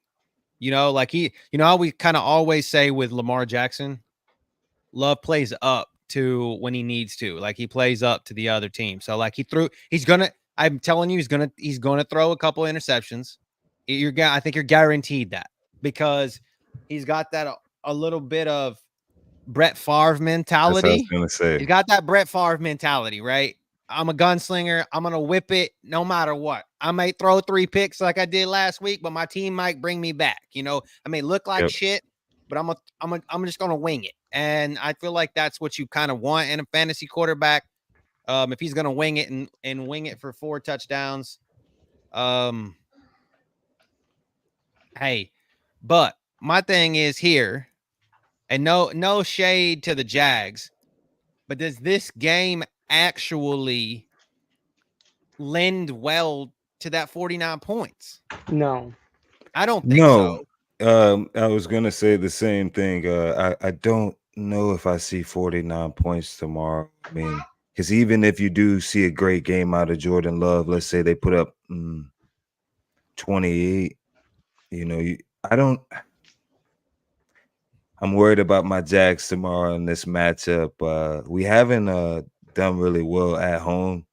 Like how we kind of always say with Lamar Jackson, Love plays up to when he needs to. Like he plays up to the other team. So like I'm telling you, he's gonna throw a couple interceptions. I think you're guaranteed that because he's got that a little bit of Brett Favre That's what I was mentality. gonna say. He's got that Brett Favre mentality, right? I'm a gunslinger. I'm gonna whip it no matter what. I may throw 3 picks like I did last week, but my team might bring me back. I may look like shit, but I'm just gonna wing it. And I feel like that's what you kind of want in a fantasy quarterback. If he's gonna wing it and wing it for 4 touchdowns, hey, but my thing is here, and no shade to the Jags, but does this game actually lend well to that 49 points? No, I don't think so. I was gonna say the same thing. I don't know if I see 49 points tomorrow. I mean, because even if you do see a great game out of Jordan Love, let's say they put up 28, I'm worried about my Jags tomorrow in this matchup. We haven't done really well at home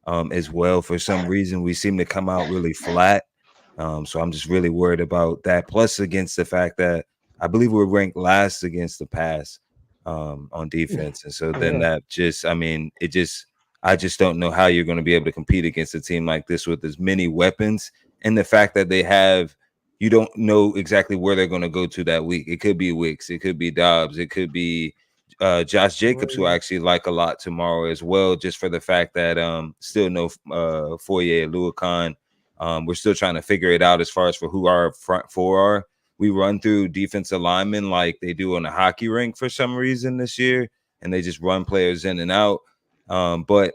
as well. For some reason, we seem to come out really flat. So I'm just really worried about that. Plus, against the fact that I believe we're ranked last against the pass on defense. And so then I just don't know how you're going to be able to compete against a team like this with as many weapons. And the fact that you don't know exactly where they're going to go to that week. It could be Wicks, it could be Dobbs, it could be Josh Jacobs, who I actually like a lot tomorrow as well, just for the fact that still no Foye Luakan. We're still trying to figure it out as far as for who our front four are. We run through defensive linemen like they do on a hockey rink for some reason this year, and they just run players in and out. But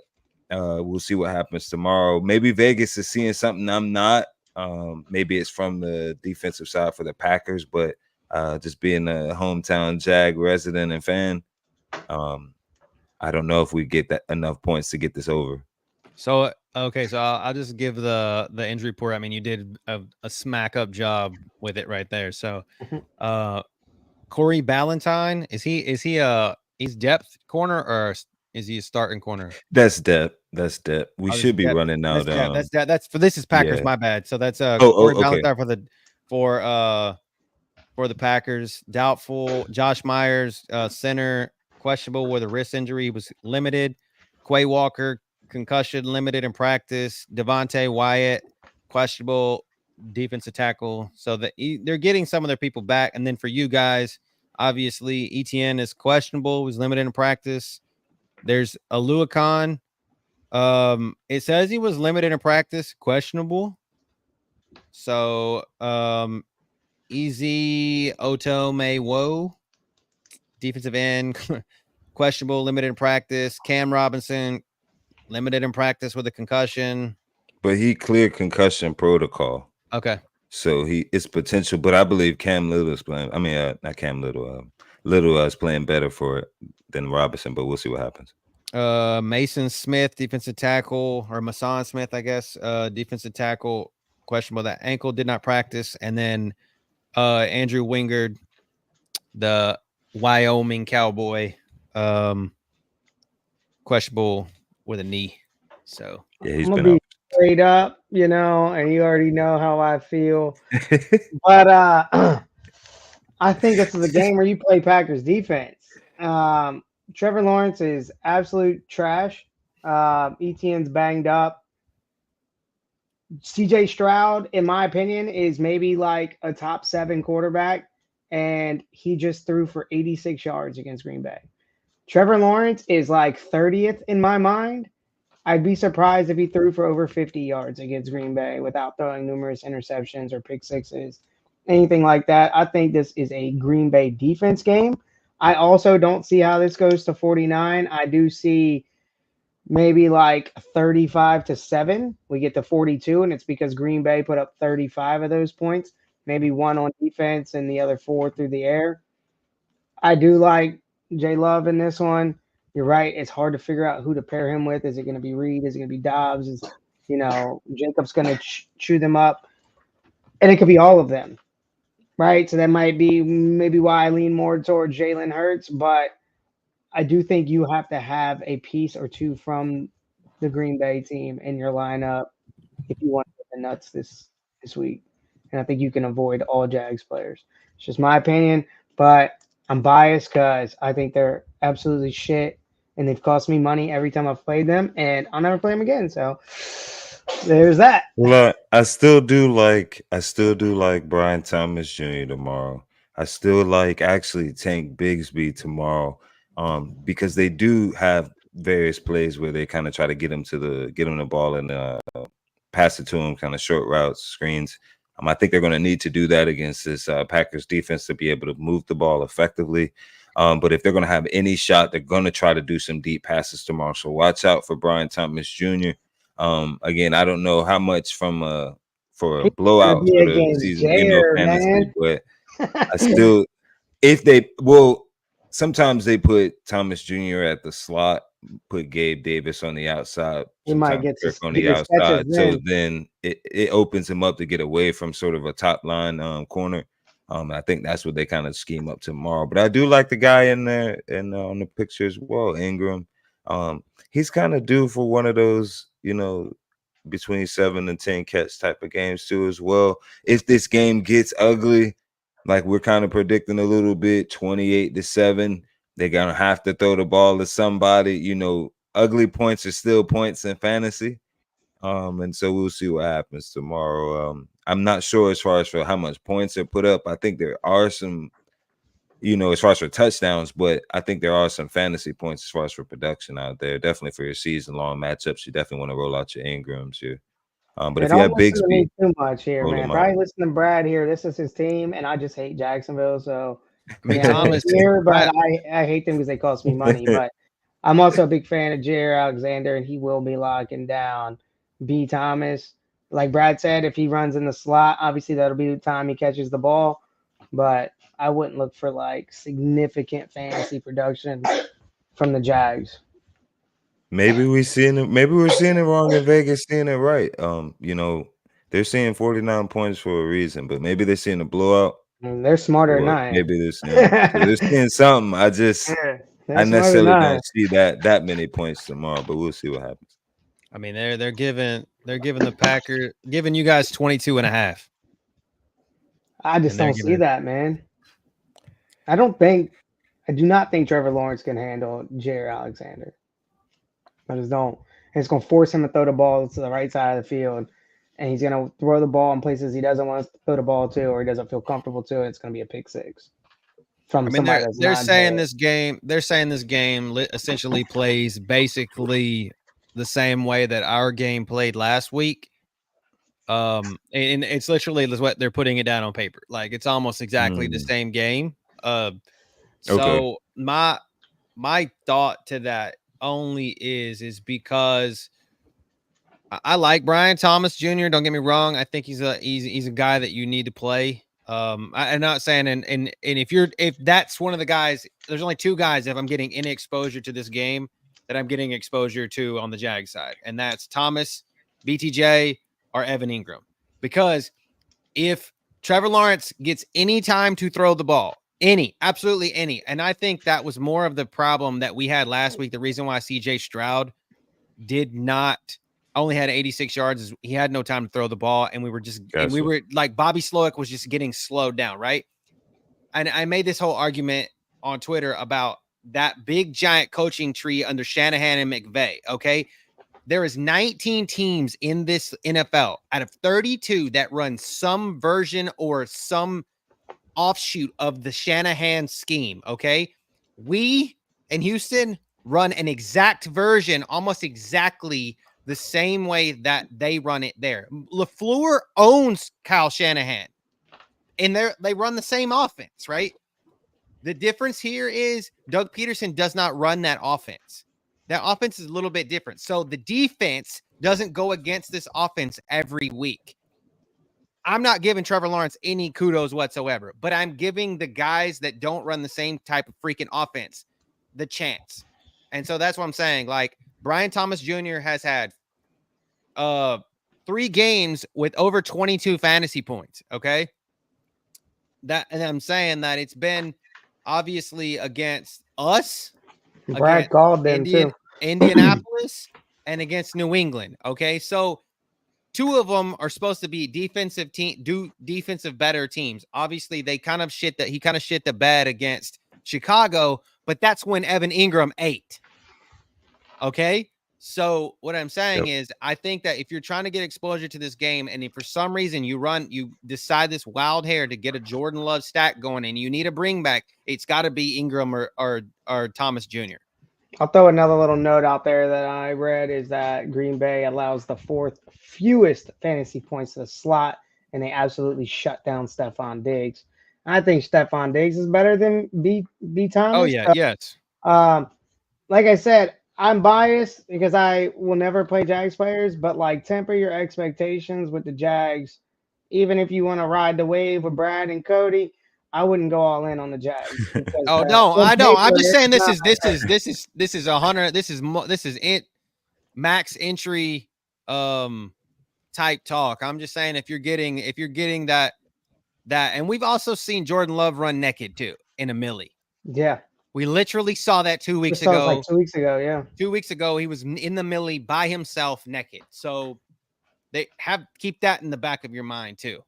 we'll see what happens tomorrow. Maybe Vegas is seeing something I'm not. Maybe it's from the defensive side for the Packers, but just being a hometown Jag resident and fan, I don't know if we get that enough points to get this over. So okay, so I'll just give the injury report. I mean, you did a smack up job with it right there. So Corey Ballantyne, is he he's depth corner or is he a starting corner? That's depth. We should be running out. That's for this is Packers. Yeah. My bad. So that's Corey Ballantyne for the Packers. Doubtful. Josh Myers, center, questionable with a wrist injury. He was limited. Quay Walker, concussion, limited in practice. Devontae Wyatt, questionable, defensive tackle. So they're getting some of their people back. And then for you guys, obviously ETN is questionable, was limited in practice. There's a Luakan. It says he was limited in practice, questionable. So Easy Otomewo, defensive end, questionable, limited in practice. Cam Robinson, limited in practice with a concussion. But he cleared concussion protocol. Okay. So it's potential, but I believe Cam Little is playing. I mean, not Cam Little. Little is playing better for it than Robinson, but we'll see what happens. Mason Smith, defensive tackle, or Mason Smith, I guess, defensive tackle, questionable. That ankle, did not practice. And then Andrew Wingard, the Wyoming Cowboy, questionable with a knee. So yeah, he's been straight up, and you already know how I feel. But I think this is a game where you play Packers defense. Trevor Lawrence is absolute trash. Etienne's banged up. CJ Stroud, in my opinion, is maybe like a top 7 quarterback, and he just threw for 86 yards against Green Bay. Trevor Lawrence is like 30th in my mind. I'd be surprised if he threw for over 50 yards against Green Bay without throwing numerous interceptions or pick sixes, anything like that. I think this is a Green Bay defense game. I also don't see how this goes to 49. I do see maybe like 35-7. We get to 42, and it's because Green Bay put up 35 of those points, maybe 1 on defense and the other 4 through the air. I do like J Love in this one. You're right. It's hard to figure out who to pair him with. Is it going to be Reed? Is it going to be Dobbs? Is Jacob's going to chew them up, and it could be all of them, right? So that might be maybe why I lean more towards Jalen Hurts, but I do think you have to have a piece or two from the Green Bay team in your lineup if you want to get the nuts this week. And I think you can avoid all Jags players. It's just my opinion, but I'm biased because I think they're absolutely shit, and they've cost me money every time I've played them, and I'll never play them again. So there's that. Well, I still do like Brian Thomas Jr. tomorrow. I still like actually Tank Bigsby tomorrow, because they do have various plays where they kind of try to get him the ball and pass it to him, kind of short routes, screens. I think they're going to need to do that against this Packers defense to be able to move the ball effectively. But if they're going to have any shot, they're going to try to do some deep passes tomorrow. So watch out for Brian Thomas Jr. Again, I don't know how much for a blowout Be sort of against season, Jair, fantasy, man. but I still, sometimes they put Thomas Jr. at the slot, put Gabe Davis on the outside, He might sometimes get Kirk on get the his outside. catches So in. then it opens him up to get away from sort of a top line corner. I think that's what they kind of scheme up tomorrow. But I do like the guy in there and on the picture as well, Ingram. He's kind of due for one of those, between 7 and 10 catch type of games too as well. If this game gets ugly, like we're kind of predicting a little bit, 28-7, they're gonna have to throw the ball to somebody. Ugly points are still points in fantasy. And so we'll see what happens tomorrow. I'm not sure as far as for how much points are put up. I think there are some, as far as for touchdowns, but I think there are some fantasy points as far as for production out there. Definitely for your season-long matchups, you definitely want to roll out your Ingrams here. But if you Don't have listen to Bigsby, me too much here, roll man. them out. Probably listen to Brad here. This is his team, and I just hate Jacksonville. So I mean, yeah, I'm Thomas, here, but I hate them because they cost me money. But I'm also a big fan of Jair Alexander, and he will be locking down B. Thomas. Like Brad said, if he runs in the slot, obviously that'll be the time he catches the ball. But I wouldn't look for like significant fantasy production from the Jags. Maybe we're seeing it wrong in Vegas, seeing it right. They're seeing 49 points for a reason, but maybe they're seeing a blowout. They're smarter than Or I am. maybe they're seeing something. I They're smarter than necessarily I am. don't see that many points tomorrow, but we'll see what happens. I mean, they're giving the Packers giving you guys 22.5. I just don't see that, man. I do not think Trevor Lawrence can handle Jair Alexander. I just don't. And it's going to force him to throw the ball to the right side of the field, and he's going to throw the ball in places he doesn't want to throw the ball to, or he doesn't feel comfortable to. It's going to be a pick six from somebody that's they're not saying there. this game essentially plays basically the same way that our game played last week. And it's literally what they're putting it down on paper. Like it's almost exactly the same game. So my thought to that only is because I like Brian Thomas Jr. Don't get me wrong. I think he's a guy that you need to play. I'm not saying and if that's one of the guys, there's only two guys if I'm getting any exposure to this game that I'm getting exposure to on the Jag side, and that's Thomas, BTJ, or Evan Ingram. Because if Trevor Lawrence gets any time to throw the ball, absolutely any, and I think that was more of the problem that we had last week. The reason why CJ Stroud only had 86 yards is he had no time to throw the ball, and we were like Bobby Slowick was just getting slowed down, right? And I made this whole argument on Twitter about that big giant coaching tree under Shanahan and McVay. Okay, there is 19 teams in this NFL out of 32 that run some version or some offshoot of the Shanahan scheme. Okay, we in Houston run an exact version, almost exactly the same way that they run it there. LaFleur owns Kyle Shanahan, and they run the same offense, right? The difference here is Doug Peterson does not run that offense. That offense is a little bit different. So the defense doesn't go against this offense every week. I'm not giving Trevor Lawrence any kudos whatsoever, but I'm giving the guys that don't run the same type of freaking offense the chance. And so that's what I'm saying. Like Brian Thomas Jr. has had 3 games with over 22 fantasy points. Okay. And I'm saying that it's been obviously against us, Brad against called them too. Indianapolis, and against New England. Okay. So 2 of them are supposed to be defensive better teams. Obviously, he kind of shit the bed against Chicago, but that's when Evan Ingram ate. Okay. So what I'm saying is, I think that if you're trying to get exposure to this game, and if for some reason you decide this wild hair to get a Jordan Love stack going, and you need a bring back, it's got to be Ingram or Thomas Jr. I'll throw another little note out there that I read is that Green Bay allows the 4th fewest fantasy points to the slot, and they absolutely shut down Stephon Diggs. I think Stephon Diggs is better than B Thomas. Oh yeah, yes. Like I said, I'm biased because I will never play Jags players, but like temper your expectations with the Jags. Even if you want to ride the wave with Brad and Cody, I wouldn't go all in on the Jags. Because, Oh no, I don't. I'm just saying this is max entry type talk. I'm just saying if you're getting that, and we've also seen Jordan Love run naked too in a millie. Yeah. We literally saw that 2 weeks ago. Like 2 weeks ago, yeah. 2 weeks ago, he was in the millie by himself naked. So keep that in the back of your mind too.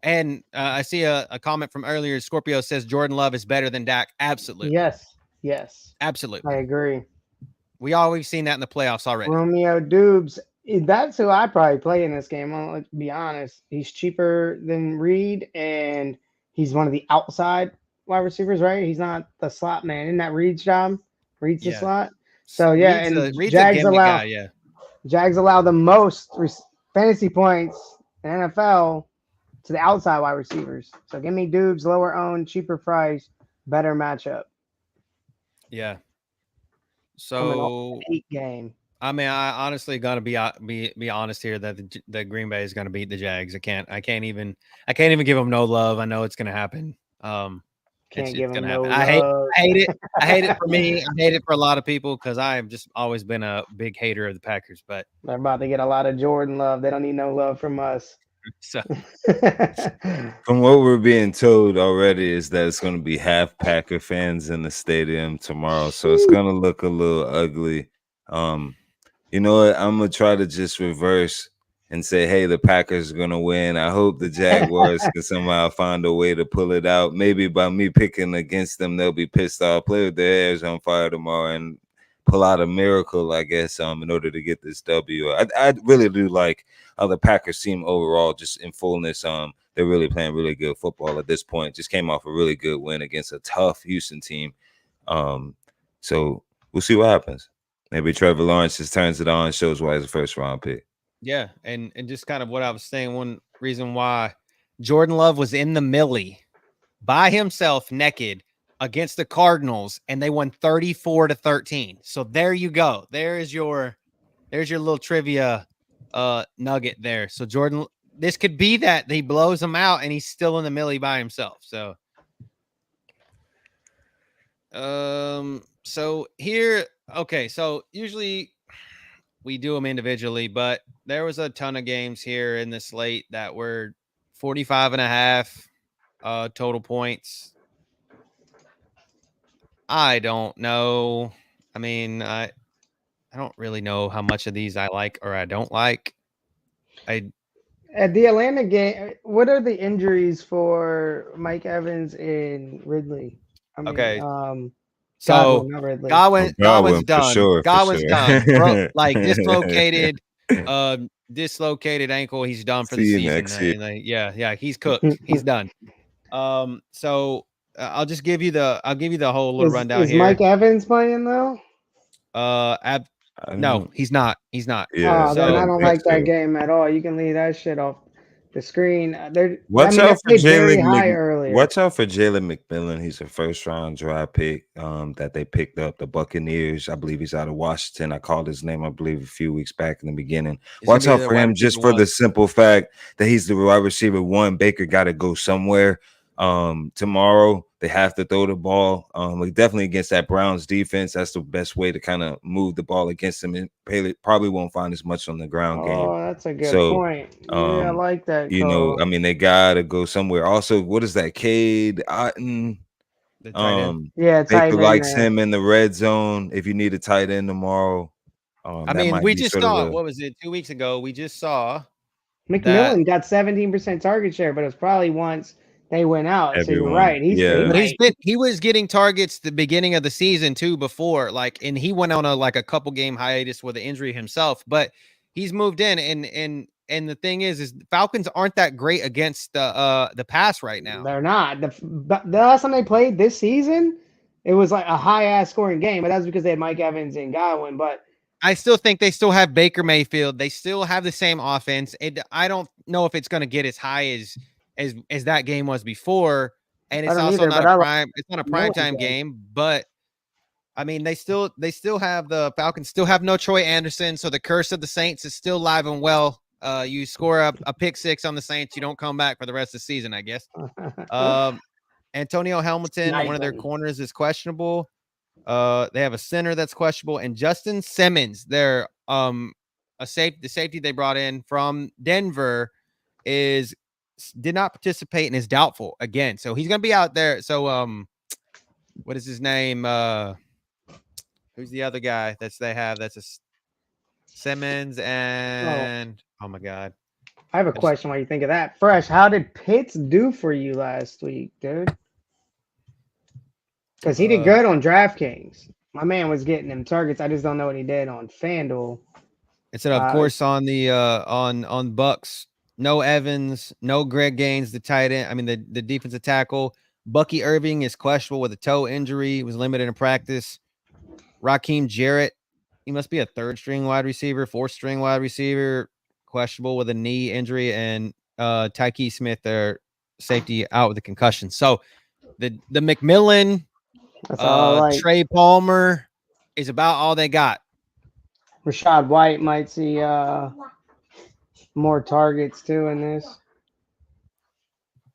And I see a comment from earlier. Scorpio says Jordan Love is better than Dak. Absolutely. Yes. Absolutely. I agree. We've seen that in the playoffs already. Romeo Dubes. That's who I probably play in this game. I'll be honest. He's cheaper than Reed, and he's one of the outside wide receivers, right? He's not the slot man. Isn't that Reed's job? Reed's the slot. So yeah, Reed's Jags a allow guy, yeah. Jags allow the most fantasy points in NFL to the outside wide receivers. So give me Dubes, lower owned, cheaper price, better matchup. Yeah. So 8 game. I mean, I honestly gonna be honest here that the Green Bay is gonna beat the Jags. I can't even give them no love. I know it's gonna happen. Can't give them no love. I hate it. I hate it for me. I hate it for a lot of people because I have just always been a big hater of the Packers. But they're about to get a lot of Jordan love. They don't need no love from us. So from what we're being told already is that it's going to be half Packer fans in the stadium tomorrow, so it's going to look a little ugly. You know what? I'm gonna try to just reverse and say, hey, the Packers are gonna win. I hope the Jaguars can somehow find a way to pull it out. Maybe by me picking against them, they'll be pissed off, play with their hairs on fire tomorrow, and pull out a miracle, I guess, in order to get this W. I really do like how the Packers seem overall, just in fullness. They're really playing really good football at this point. Just came off a really good win against a tough Houston team. So we'll see what happens. Maybe Trevor Lawrence just turns it on, shows why he's a first-round pick. Yeah, and just kind of what I was saying, one reason why Jordan Love was in the millie by himself naked against the Cardinals, and they won 34-13. So there you go. There's your little trivia nugget there. So Jordan, this could be that he blows him out and he's still in the millie by himself. So so here, okay, so usually we do them individually, but there was a ton of games here in the slate that were 45.5 total points. I don't know. I mean, I don't really know how much of these I like or I don't like. At the Atlanta game, what are the injuries for Mike Evans and Ridley? I mean, okay. So Godwin's done. Sure, Godwin's done. Bro, like dislocated ankle. He's done for the season. Yeah, he's cooked. He's done. So I'll give you the whole little rundown here. Is Mike Evans playing though? No, he's not. He's not. Yeah. Then I don't like that game at all. You can leave that shit off the screen. Watch out for Jalen earlier. Watch out for Jalen McMillan. He's a first-round draft pick that they picked up. The Buccaneers. I believe he's out of Washington. I called his name, I believe, a few weeks back in the beginning. He's gonna Watch be out the for wide him receiver just for the one. simple fact that he's the wide receiver one. Baker got to go somewhere. Tomorrow they have to throw the ball. Like definitely against that Browns defense, that's the best way to kind of move the ball against them. And Haley probably won't find as much on the ground game. Oh, that's a good So, point. Yeah, I like that. you know, Cole. I mean, they gotta go somewhere. Also, what is that? Cade Otten. The tight end. Yeah, tight Baker end likes there. him in the red zone. If you need a tight end tomorrow, I that mean, might we be just sort of saw a what was it 2 weeks ago? We just saw McMillan got 17% target share, but it was probably once they went out. So you're everyone. right. He Yeah. but he was getting targets the beginning of the season too before, like, and he went on a couple game hiatus with an injury himself, but he's moved in and the thing is Falcons aren't that great against the pass right now. They're not. The last time they played this season, it was like a high ass scoring game, but that's because they had Mike Evans and Godwin. But I still think they still have Baker Mayfield. They still have the same offense. I don't know if it's going to get as high as that game was before. And I it's don't also either, not but a I like prime. It's not a prime time game, but I mean, they still have the Falcons still have no Troy Anderson. So the curse of the Saints is still live and well. You score a pick six on the Saints, you don't come back for the rest of the season, I guess. Antonio Hamilton, one of their corners, is questionable. They have a center that's questionable, and Justin Simmons, their the safety they brought in from Denver, did not participate and is doubtful again. So he's gonna be out there. So what is his name? Who's the other guy they have? That's a Simmons and oh my god. I have a question while you think of that. Fresh, how did Pitts do for you last week, dude? Because he did good on DraftKings. My man was getting them targets. I just don't know what he did on FanDuel. Instead of course on the on Bucks, no Evans, no Greg Gaines, the tight end. I mean the defensive tackle. Bucky Irving is questionable with a toe injury. He was limited in practice. Raheem Jarrett, he must be a third string wide receiver, fourth string wide receiver, questionable with a knee injury, and Tyke Smith, their safety, out with a concussion. So the McMillan, Trey Palmer is about all they got. Rashad White might see more targets too in this.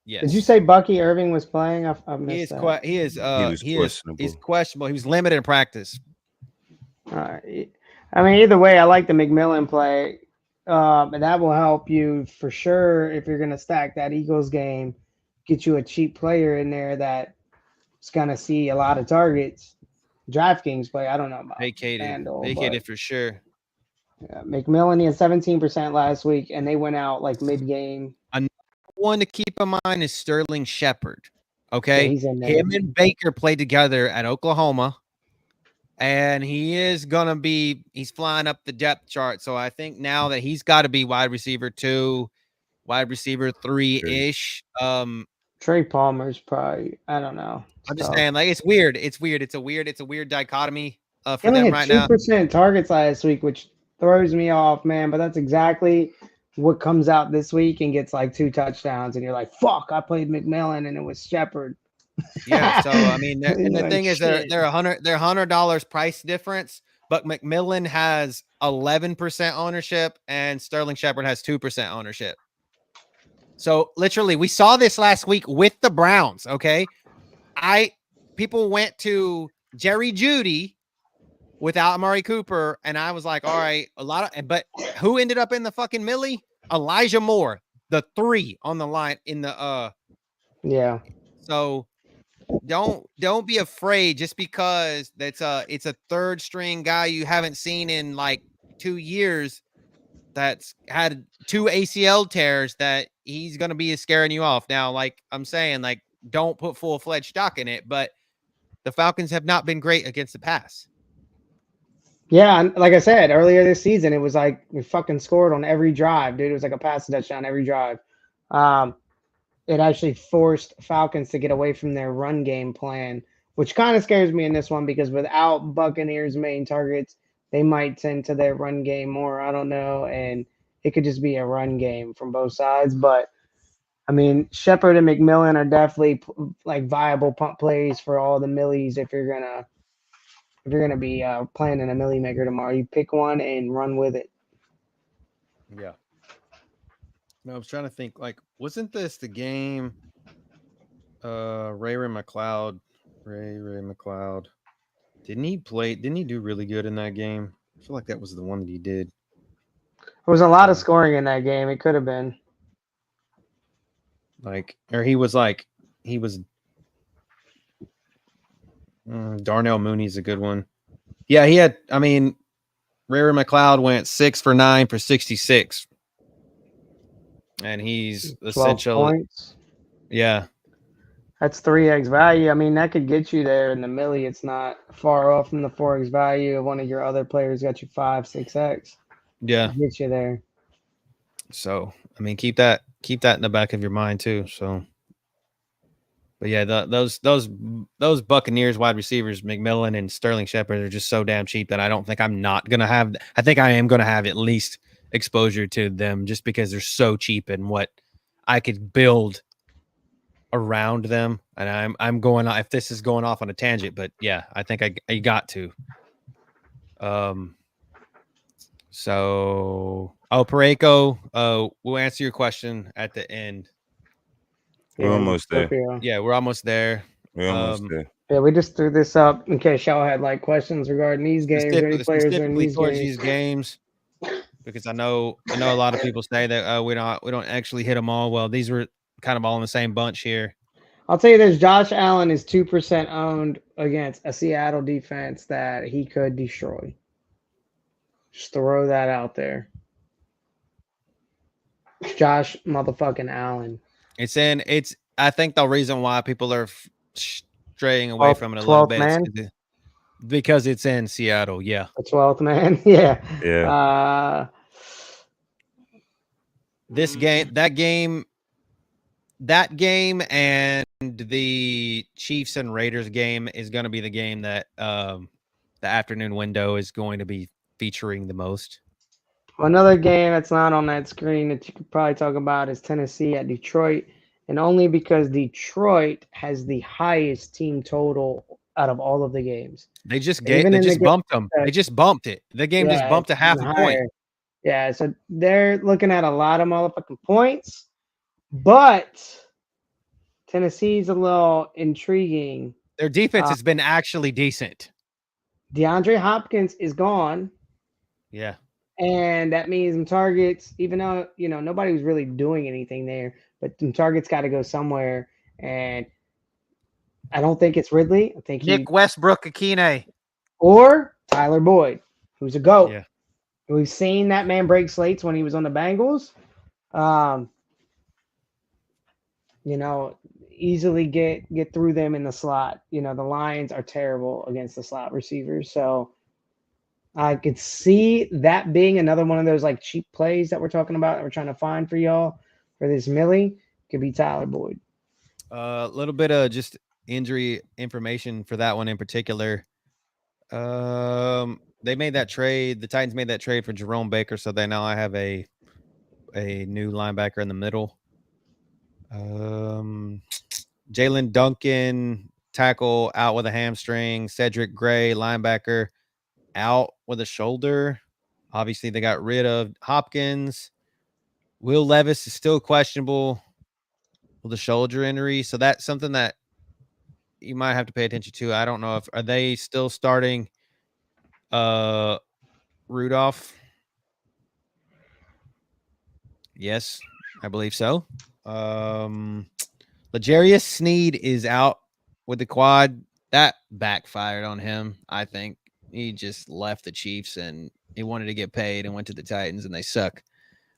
Yes. Did you say Bucky Irving was playing? I missed that. He was questionable. He's questionable. He was limited in practice. I mean, either way, I like the McMillan play. And that will help you for sure if you're going to stack that Eagles game, get you a cheap player in there that's going to see a lot of targets. DraftKings play, I don't know about vacated for sure. Yeah, McMillan, he had 17% last week, and they went out like mid-game. Another one to keep in mind is Sterling Shepard. Okay, Yeah, he's in there. Him and Baker played together at Oklahoma. And he's flying up the depth chart. So I think now that he's got to be wide receiver 2, wide receiver 3-ish. Trey Palmer's probably, I don't know. I'm just saying, like, it's weird. It's a weird dichotomy for them right now. 2% targets last week, which throws me off, man. But that's exactly what comes out this week and gets like 2 touchdowns. And you're like, fuck, I played McMillan and it was Shepard. Yeah, so I mean, and the thing is, they're $100 price difference, but McMillan has 11% ownership and Sterling Shepard has 2% ownership. So literally, we saw this last week with the Browns. Okay, people went to Jerry Jeudy without Amari Cooper, and I was like, all right, but who ended up in the fucking Millie? Elijah Moore, the 3 on the line in the yeah. So don't be afraid just because it's a third string guy you haven't seen in like 2 years that's had 2 ACL tears that he's going to be scaring you off. Now, like I'm saying, like, don't put full-fledged stock in it, but the Falcons have not been great against the pass. Yeah, and like I said earlier this season, it was like we fucking scored on every drive, dude. It was like a pass touchdown every drive. It actually forced Falcons to get away from their run game plan, which kind of scares me in this one because without Buccaneers' main targets, they might tend to their run game more. I don't know, and it could just be a run game from both sides. But I mean, Shepard and McMillan are definitely like viable punt plays for all the millies if you're gonna be playing in a millie maker tomorrow. You pick one and run with it. Yeah. No, I was trying to think. Like, wasn't this the game? Ray McLeod. Ray McLeod. Didn't he play? Didn't he do really good in that game? I feel like that was the one that he did. There was a lot of scoring in that game. It could have been. Like, or he was. Darnell Mooney's a good one. Yeah, he had. I mean, Ray McLeod went 6 for 9 for 66, and he's 12 essentially. points. Yeah. That's 3x value. I mean, that could get you there in the millie. It's not far off from the 4x value of one of your other players got you 5, 6x. Yeah. Get you there. So, I mean, keep that in the back of your mind too. So, but yeah, those Buccaneers wide receivers, McMillan and Sterling Shepard, are just so damn cheap that I don't think I'm not gonna have. I think I am gonna have at least exposure to them just because they're so cheap and what I could build around them. And I'm going. If this is going off on a tangent, but yeah, I think I got to. So, Pareko, we'll answer your question at the end. We're almost there. Yeah, we're almost there. We're almost there. Yeah, we just threw this up in case y'all had like questions regarding these games or any players in these towards games. these games, because I know a lot of people say that we don't actually hit them all. Well, these were kind of all in the same bunch here. I'll tell you this: Josh Allen is 2% owned against a Seattle defense that he could destroy. Just throw that out there. Josh motherfucking Allen. I think the reason why people are straying away from it a little bit is because it's in Seattle. Yeah. The 12th man. Yeah. Yeah. This game, that game and the Chiefs and Raiders game is going to be the game that the afternoon window is going to be featuring the most. Another game that's not on that screen that you could probably talk about is Tennessee at Detroit, and only because Detroit has the highest team total out of all of the games. They just bumped them. They just bumped it. The game just bumped a half a point. Yeah, so they're looking at a lot of motherfucking points, but Tennessee's a little intriguing. Their defense has been actually decent. DeAndre Hopkins is gone. Yeah. And that means some targets, even though, nobody was really doing anything there, but some targets got to go somewhere. And I don't think it's Ridley. I think Nick Westbrook-Akine. Or Tyler Boyd, who's a GOAT. Yeah. We've seen that man break slates when he was on the Bengals. Easily get through them in the slot. The Lions are terrible against the slot receivers. So I could see that being another one of those like cheap plays that we're talking about that we're trying to find for y'all for this millie. Could be Tyler Boyd. A little bit of just injury information for that one in particular. They made that trade. The Titans made that trade for Jerome Baker, so they now have a new linebacker in the middle. Jalen Duncan, tackle, out with a hamstring. Cedric Gray, linebacker, out with a shoulder. Obviously, they got rid of Hopkins. Will Levis is still questionable with a shoulder injury, so that's something that you might have to pay attention to. I don't know are they still starting Rudolph? Yes, I believe so. L'Jarius Sneed is out with the quad. That backfired on him, I think. He just left the Chiefs and he wanted to get paid and went to the Titans, and they suck.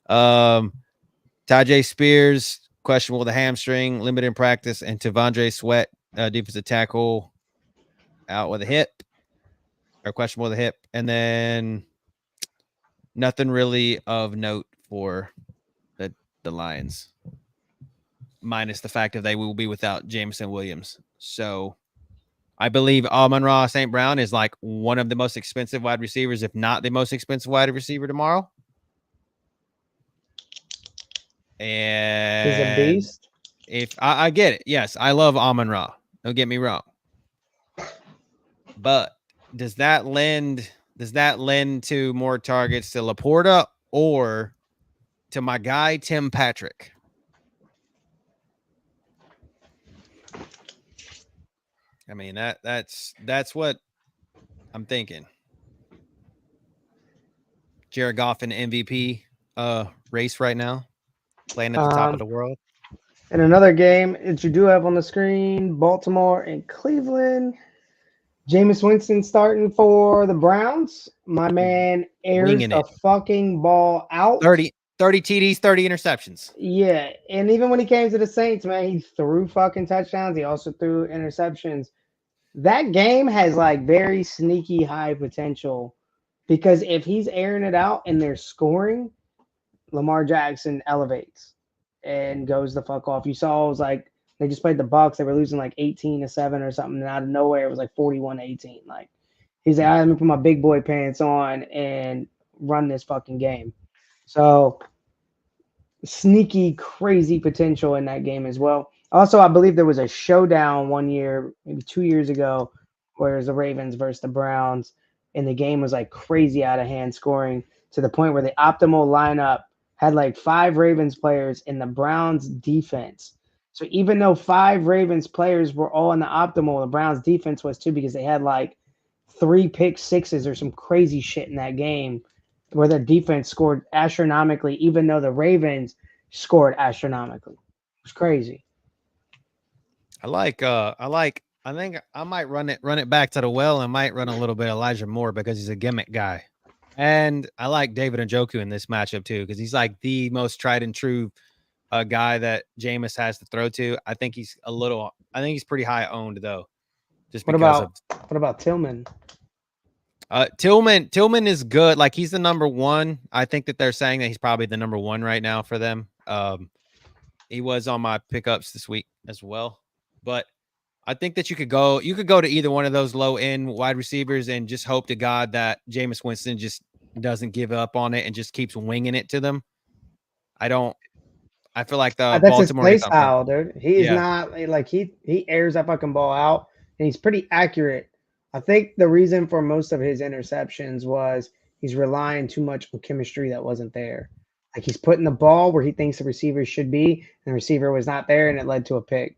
Tajay Spears, questionable with a hamstring, limited in practice, and Tavondre Sweat, defensive tackle, out with a hip, or questionable with a hip. And then nothing really of note for the Lions, minus the fact that they will be without Jameson Williams. So I believe Amon-Ra St. Brown is like one of the most expensive wide receivers, if not the most expensive wide receiver tomorrow. And He's a beast. if I get it, yes, I love Amon-Ra. Don't get me wrong. But does that lend to more targets to Laporta or to my guy Tim Patrick? I mean, that's what I'm thinking. Jared Goff in MVP race right now, playing at the top of the world. In another game that you do have on the screen, Baltimore and Cleveland. Jameis Winston starting for the Browns. My man airs Winging the it. fucking ball out. 30 TDs, 30 interceptions. Yeah, and even when he came to the Saints, man, he threw fucking touchdowns. He also threw interceptions. That game has like very sneaky high potential because if he's airing it out and they're scoring, Lamar Jackson elevates and goes the fuck off. You saw it was like they just played the Bucks. They were losing like 18-7 or something, and out of nowhere it was like 41-18. Like he's like, I'm gonna put my big boy pants on and run this fucking game. So sneaky, crazy potential in that game as well. Also, I believe there was a showdown one year, maybe 2 years ago, where it was the Ravens versus the Browns, and the game was like crazy out of hand scoring to the point where the optimal lineup had like 5 Ravens players in the Browns defense. So even though 5 Ravens players were all in the optimal, the Browns defense was too because they had like 3 pick sixes or some crazy shit in that game where the defense scored astronomically, even though the Ravens scored astronomically. It was crazy. I think I might run it back to the well and might run a little bit Elijah Moore because he's a gimmick guy. And I like David Njoku in this matchup too, because he's like the most tried and true guy that Jameis has to throw to. I think he's pretty high owned though. Just What about Tillman? Tillman is good. Like he's the number one. I think that they're saying that he's probably the number one right now for them. He was on my pickups this week as well. But I think that you could go to either one of those low end wide receivers and just hope to God that Jameis Winston just doesn't give up on it and just keeps winging it to them. I feel like the that's Baltimore his play style, dude. He is not like he airs that fucking ball out and he's pretty accurate. I think the reason for most of his interceptions was he's relying too much on chemistry that wasn't there. Like he's putting the ball where he thinks the receiver should be, and the receiver was not there, and it led to a pick.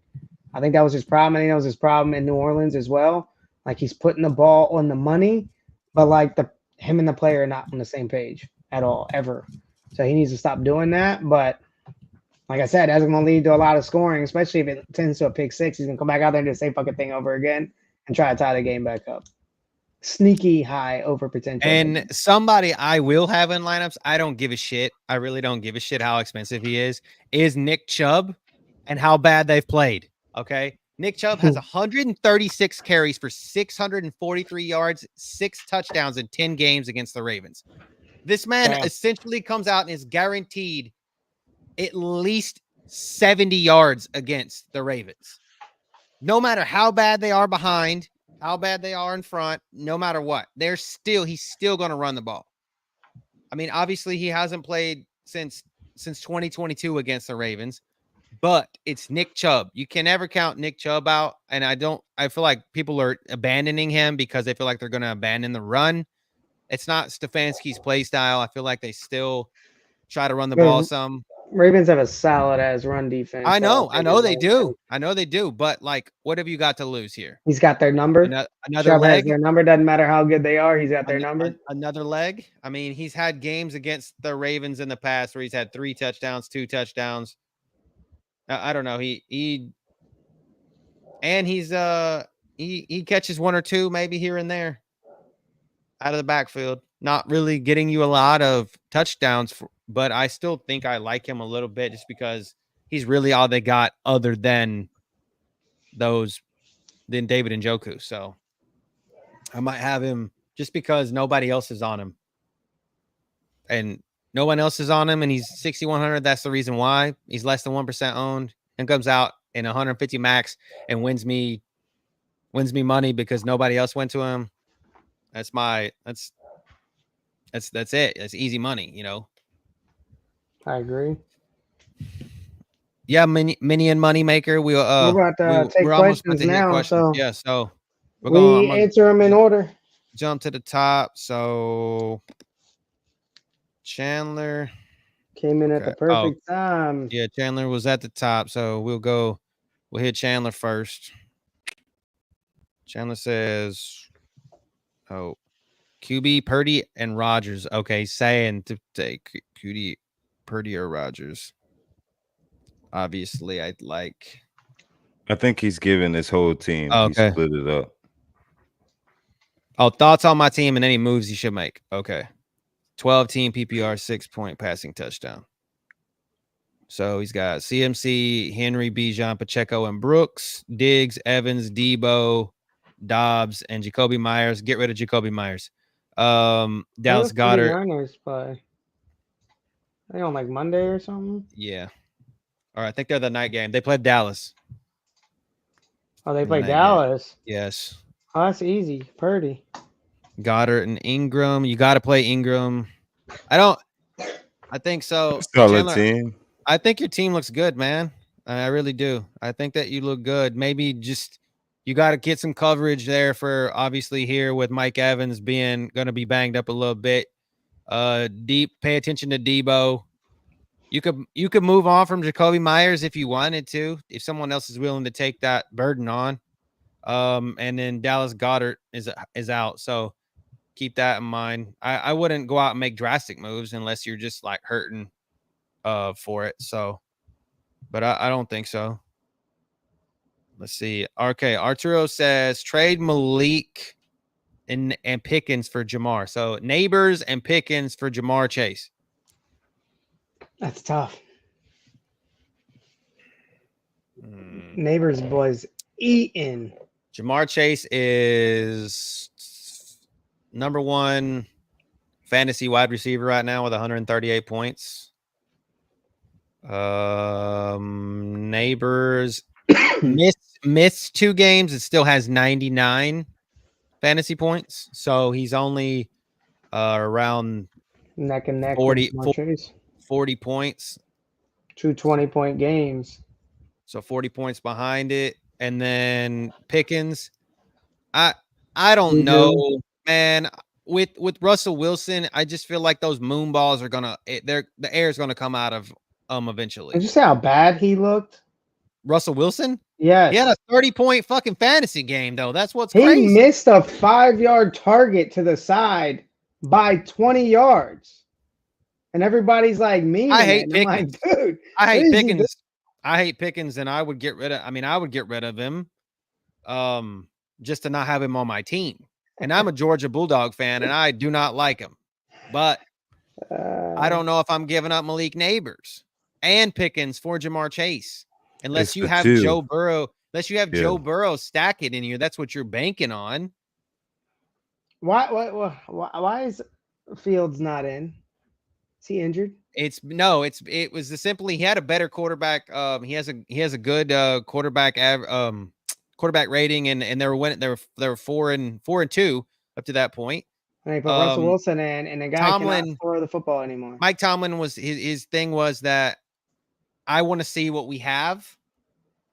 I think that was his problem. I think that was his problem in New Orleans as well. Like he's putting the ball on the money, but like him and the player are not on the same page at all, ever. So he needs to stop doing that. But like I said, that's going to lead to a lot of scoring, especially if it tends to a pick six. He's going to come back out there and do the same fucking thing over again and try to tie the game back up. Sneaky high over potential. And somebody I will have in lineups, I don't give a shit. I really don't give a shit how expensive he is Nick Chubb and how bad they've played. Okay. Nick Chubb has 136 carries for 643 yards, 6 touchdowns in 10 games against the Ravens. This man essentially comes out and is guaranteed at least 70 yards against the Ravens. No matter how bad they are behind, how bad they are in front, no matter what, he's still going to run the ball. I mean, obviously he hasn't played since 2022 against the Ravens, but it's Nick Chubb. You can never count Nick Chubb out. And I feel like people are abandoning him because they feel like they're going to abandon the run. It's not Stefanski's play style. I feel like they still try to run the ball some. Ravens have a solid ass run defense. I know they do. But like, what have you got to lose here? He's got their number. Another leg. Their number doesn't matter how good they are. He's got their number. Another leg. I mean, he's had games against the Ravens in the past where he's had 3 touchdowns, 2 touchdowns. I don't know. He catches 1 or 2 maybe here and there out of the backfield. Not really getting you a lot of touchdowns, but I still think I like him a little bit just because he's really all they got other than David Njoku. So I might have him just because nobody else is on him. And no one else is on him, and he's 6,100. That's the reason why. He's less than 1% owned and comes out in 150 max and wins me money because nobody else went to him. That's it. That's easy money, you know. I agree. Yeah, mini and moneymaker. We're about to take we're almost about questions to hit now, questions. so Yeah, so I'm we gonna answer them in order. jump to the top. So Chandler Came in at the Okay. Oh, perfect time. yeah, Chandler was at the top, so we'll hit Chandler first. Chandler says, "Oh, QB, Purdy, and Rogers." Okay, saying to take QB, Purdy, or Rogers. Obviously, I'd like. I think he's given his whole team. Oh, He okay. split it up. Oh, thoughts on my team and any moves he should make. Okay, 12-team PPR, 6-point passing touchdown. So he's got CMC, Henry, Bijan, Pacheco, and Brooks, Diggs, Evans, Debo, Dobbs, and Jacoby Myers. Get rid of Jacoby Myers. Dallas Goddard. 49ers play. They on like Monday or something. Yeah. All right. I think they're the night game. They played Dallas. Oh, they The play night game. Dallas. Yes. Oh, that's easy. Purdy. Goddard and Ingram. You got to play Ingram. I think so. Solid Chandler, team. I think your team looks good, man. I really do. I think that you look good. Maybe just you got to get some coverage there for obviously here with Mike Evans being going to be banged up a little bit. Pay attention to Debo. You could move on from Jacoby Myers if you wanted to, if someone else is willing to take that burden on. And then Dallas Goddard is out, so keep that in mind. I wouldn't go out and make drastic moves unless you're just like hurting for it. So, but I don't think so. Let's see. Okay, Arturo says trade Malik and Pickens for Jamar. So Neighbors and Pickens for Jamar Chase. That's tough. Neighbors boys eating. Jamar Chase is number 1 fantasy wide receiver right now with 138 points. Neighbors missed 2 games. It still has 99 fantasy points. So he's only around Neck and neck 40 points. 2 20-point games. So 40 points behind it. And then Pickens. I don't know, man. With Russell Wilson, I just feel like those moon balls are the air is gonna come out of eventually. Did you see how bad he looked? Russell Wilson? Yes. He had a 30-point fucking fantasy game, though. That's what's he crazy. missed a 5-yard target to the side by 20 yards. And everybo's like, me. I hate Pickens. I'm like, dude. I hate Pickens. I hate Pickens, and I would get rid of him. Just to not have him on my team. And I'm a Georgia Bulldog fan, and I do not like him. But I don't know if I'm giving up Malik Neighbors and Pickens for Jamar Chase. Unless you have Joe Burrow, Joe Burrow stack it in here. That's what you're banking on. Why is Fields not in? Is he injured? It was simply he had a better quarterback. He has a good quarterback rating, and they were winning. They were 4-2 up to that point. And they put Russell Wilson in, and the guy cannot throw the football anymore. Mike Tomlin was his thing was that I want to see what we have.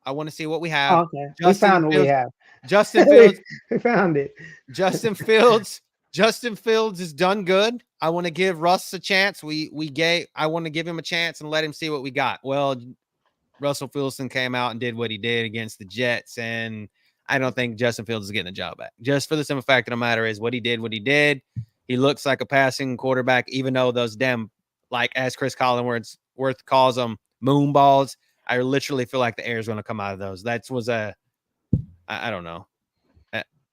Oh, okay. We found what we have. Justin Fields. We found it. Justin Fields has done good. I want to give Russ a chance. I want to give him a chance and let him see what we got. Well, Russell Wilson came out and did what he did against the Jets, and I don't think Justin Fields is getting a job back. Just for the simple fact of the matter is what he did. He looks like a passing quarterback, even though those as Chris Collinsworth calls them, moon balls. I literally feel like the air is going to come out of those. I don't know.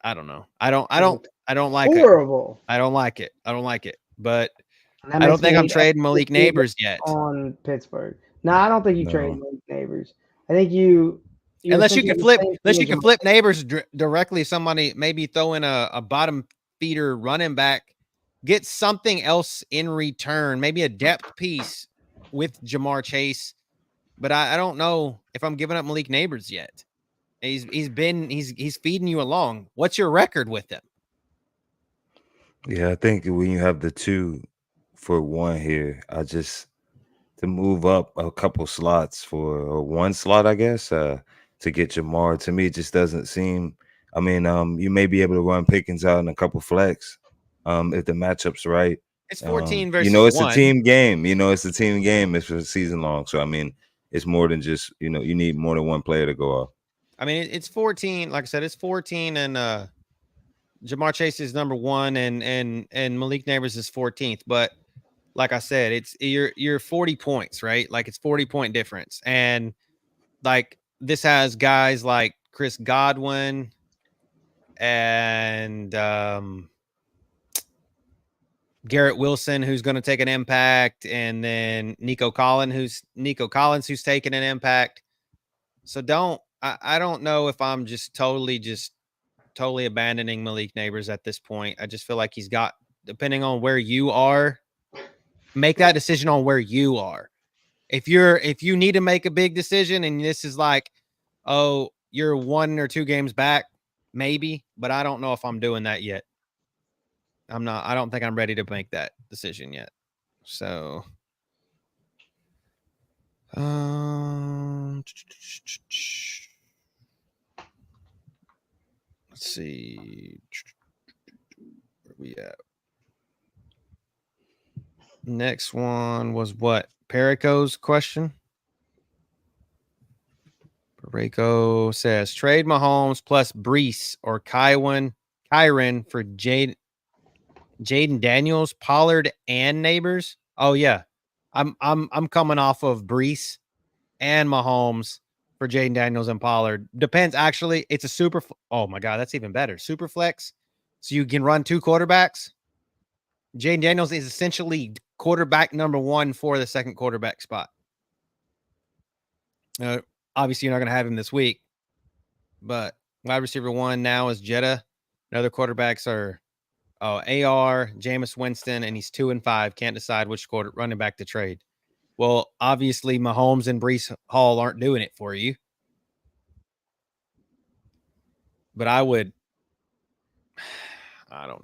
I don't know. I don't like horrible. it. I don't like it. But I don't think I'm trading Malik Neighbors yet on Pittsburgh. No, I don't think you trade Malik Neighbors. I think you unless you can flip Neighbors directly. Somebody maybe throw in a bottom feeder running back, get something else in return, maybe a depth piece with Jamar Chase. But I don't know if I'm giving up Malik Neighbors yet. He's feeding you along. What's your record with him? Yeah, I think when you have the 2 for 1 here, I just to move up a couple slots or one slot, I guess, to get Jamar. To me, it just doesn't seem. I mean, you may be able to run Pickens out in a couple flex, if the matchup's right. It's 14 versus it's 1. a team game. It's a team game. It's for the season long. So I mean, it's more than just you need more than one player to go off. I mean, it's 14. Like I said, it's 14, and Jamar Chase is number 1, and Malik Neighbors is 14th. But like I said, it's you're 40 points, right? Like it's 40-point difference, and like this has guys like Chris Godwin and Garrett Wilson, who's going to take an impact, and then Nico Collins, who's taking an impact. So I don't know if I'm just totally abandoning Malik Neighbors at this point. I just feel like he's got, depending on where you are, make that decision on where you are. If you need to make a big decision and this is like, oh, you're 1 or 2 games back, maybe, but I don't know if I'm doing that yet. I don't think I'm ready to make that decision yet. So, let's see. Where we at? Next one was what? Perico's question. Perico says trade Mahomes plus Brees or Kyron for Jaden Daniels, Pollard, and Neighbors. Oh yeah, I'm coming off of Brees and Mahomes for Jaden Daniels and Pollard. Depends. Actually, it's a super. Oh my god, that's even better. Super flex, so you can run 2 quarterbacks. Jaden Daniels is essentially quarterback number 1 for the second quarterback spot. Obviously, you're not going to have him this week, but wide receiver 1 now is Jetta. And other quarterbacks are AR, Jameis Winston, and he's 2 and 5. Can't decide which running back to trade. Well, obviously, Mahomes and Brees Hall aren't doing it for you. But I don't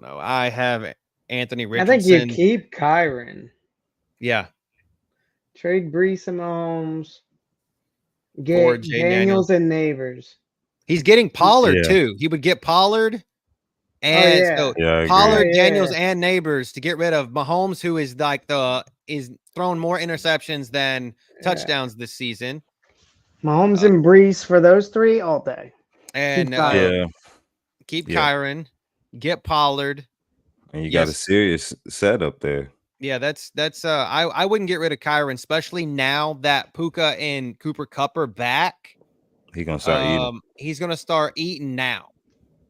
know. I have Anthony Richardson. I think you keep Kyron. Yeah. Trade Brees and Mahomes. Get Daniels and Neighbors. He's getting Pollard too. He would get Pollard and Pollard, Daniels, and Neighbors to get rid of Mahomes, who is like is thrown more interceptions than touchdowns this season. Mahomes and Brees for those 3 all day. And keep Kyron, get Pollard. And you got a serious setup there. Yeah, that's I wouldn't get rid of Kyron, especially now that Puka and Cooper Kupp are back. He's gonna start eating. He's gonna start eating now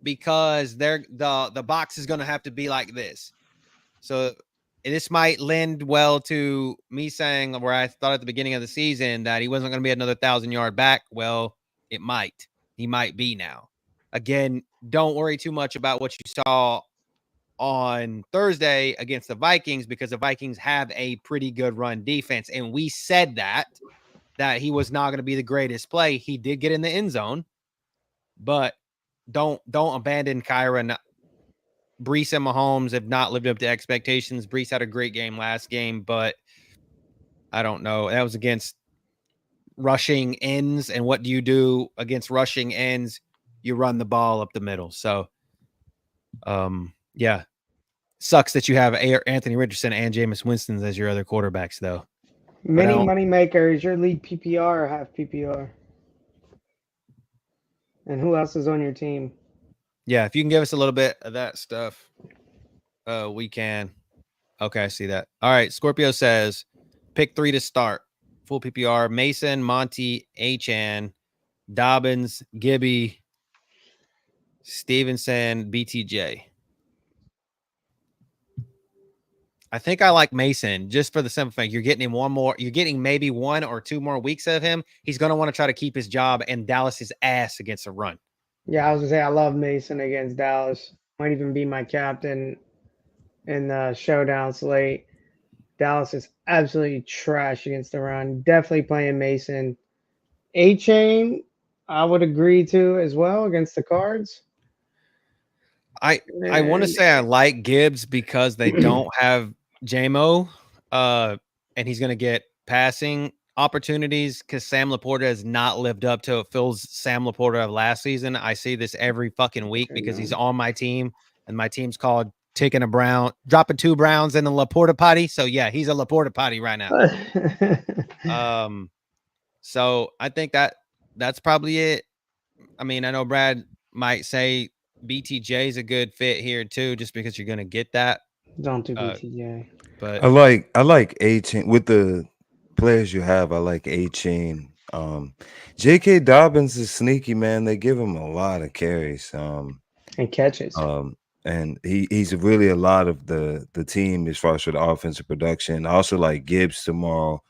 because the box is gonna have to be like this. So this might lend well to me saying where I thought at the beginning of the season that he wasn't gonna be another 1,000-yard back. Well, it might. He might be now. Again, don't worry too much about what you saw on Thursday against the Vikings because the Vikings have a pretty good run defense. And we said that he was not going to be the greatest play. He did get in the end zone, but don't abandon Kyron. Brees and Mahomes have not lived up to expectations. Brees had a great game last game, but I don't know. That was against rushing ends. And what do you do against rushing ends? You run the ball up the middle. So, yeah, sucks that you have Anthony Richardson and Jameis Winston as your other quarterbacks, though. Mini money maker is your lead PPR or half PPR? And who else is on your team? Yeah, if you can give us a little bit of that stuff, we can. Okay, I see that. All right, Scorpio says, pick 3 to start. Full PPR, Mason, Monty, Achan, Dobbins, Gibby, Stevenson, BTJ. I think I like Mason just for the simple thing. You're getting him you're getting maybe 1 or 2 more weeks of him. He's going to want to try to keep his job and Dallas's ass against the run. Yeah, I was going to say, I love Mason against Dallas. Might even be my captain in the showdown slate. Dallas is absolutely trash against the run. Definitely playing Mason. A-Chain, I would agree to as well against the Cards. I want to say I like Gibbs because they don't have JMO, and he's going to get passing opportunities because Sam Laporta has not lived up to Phil's Sam Laporta of last season. I see this every fucking week because he's on my team, and my team's called dropping 2 Browns in the Laporta potty. So yeah, he's a Laporta potty right now. So I think that's probably it. I mean, I know Brad might say BTJ is a good fit here too, just because you're gonna get that. Don't do BTJ. But I like A-Chain with the players you have. I like A-Chain. J.K. Dobbins is sneaky, man. They give him a lot of carries. And catches. And he's really a lot of the team as far as for the offensive production. I also like Gibbs tomorrow.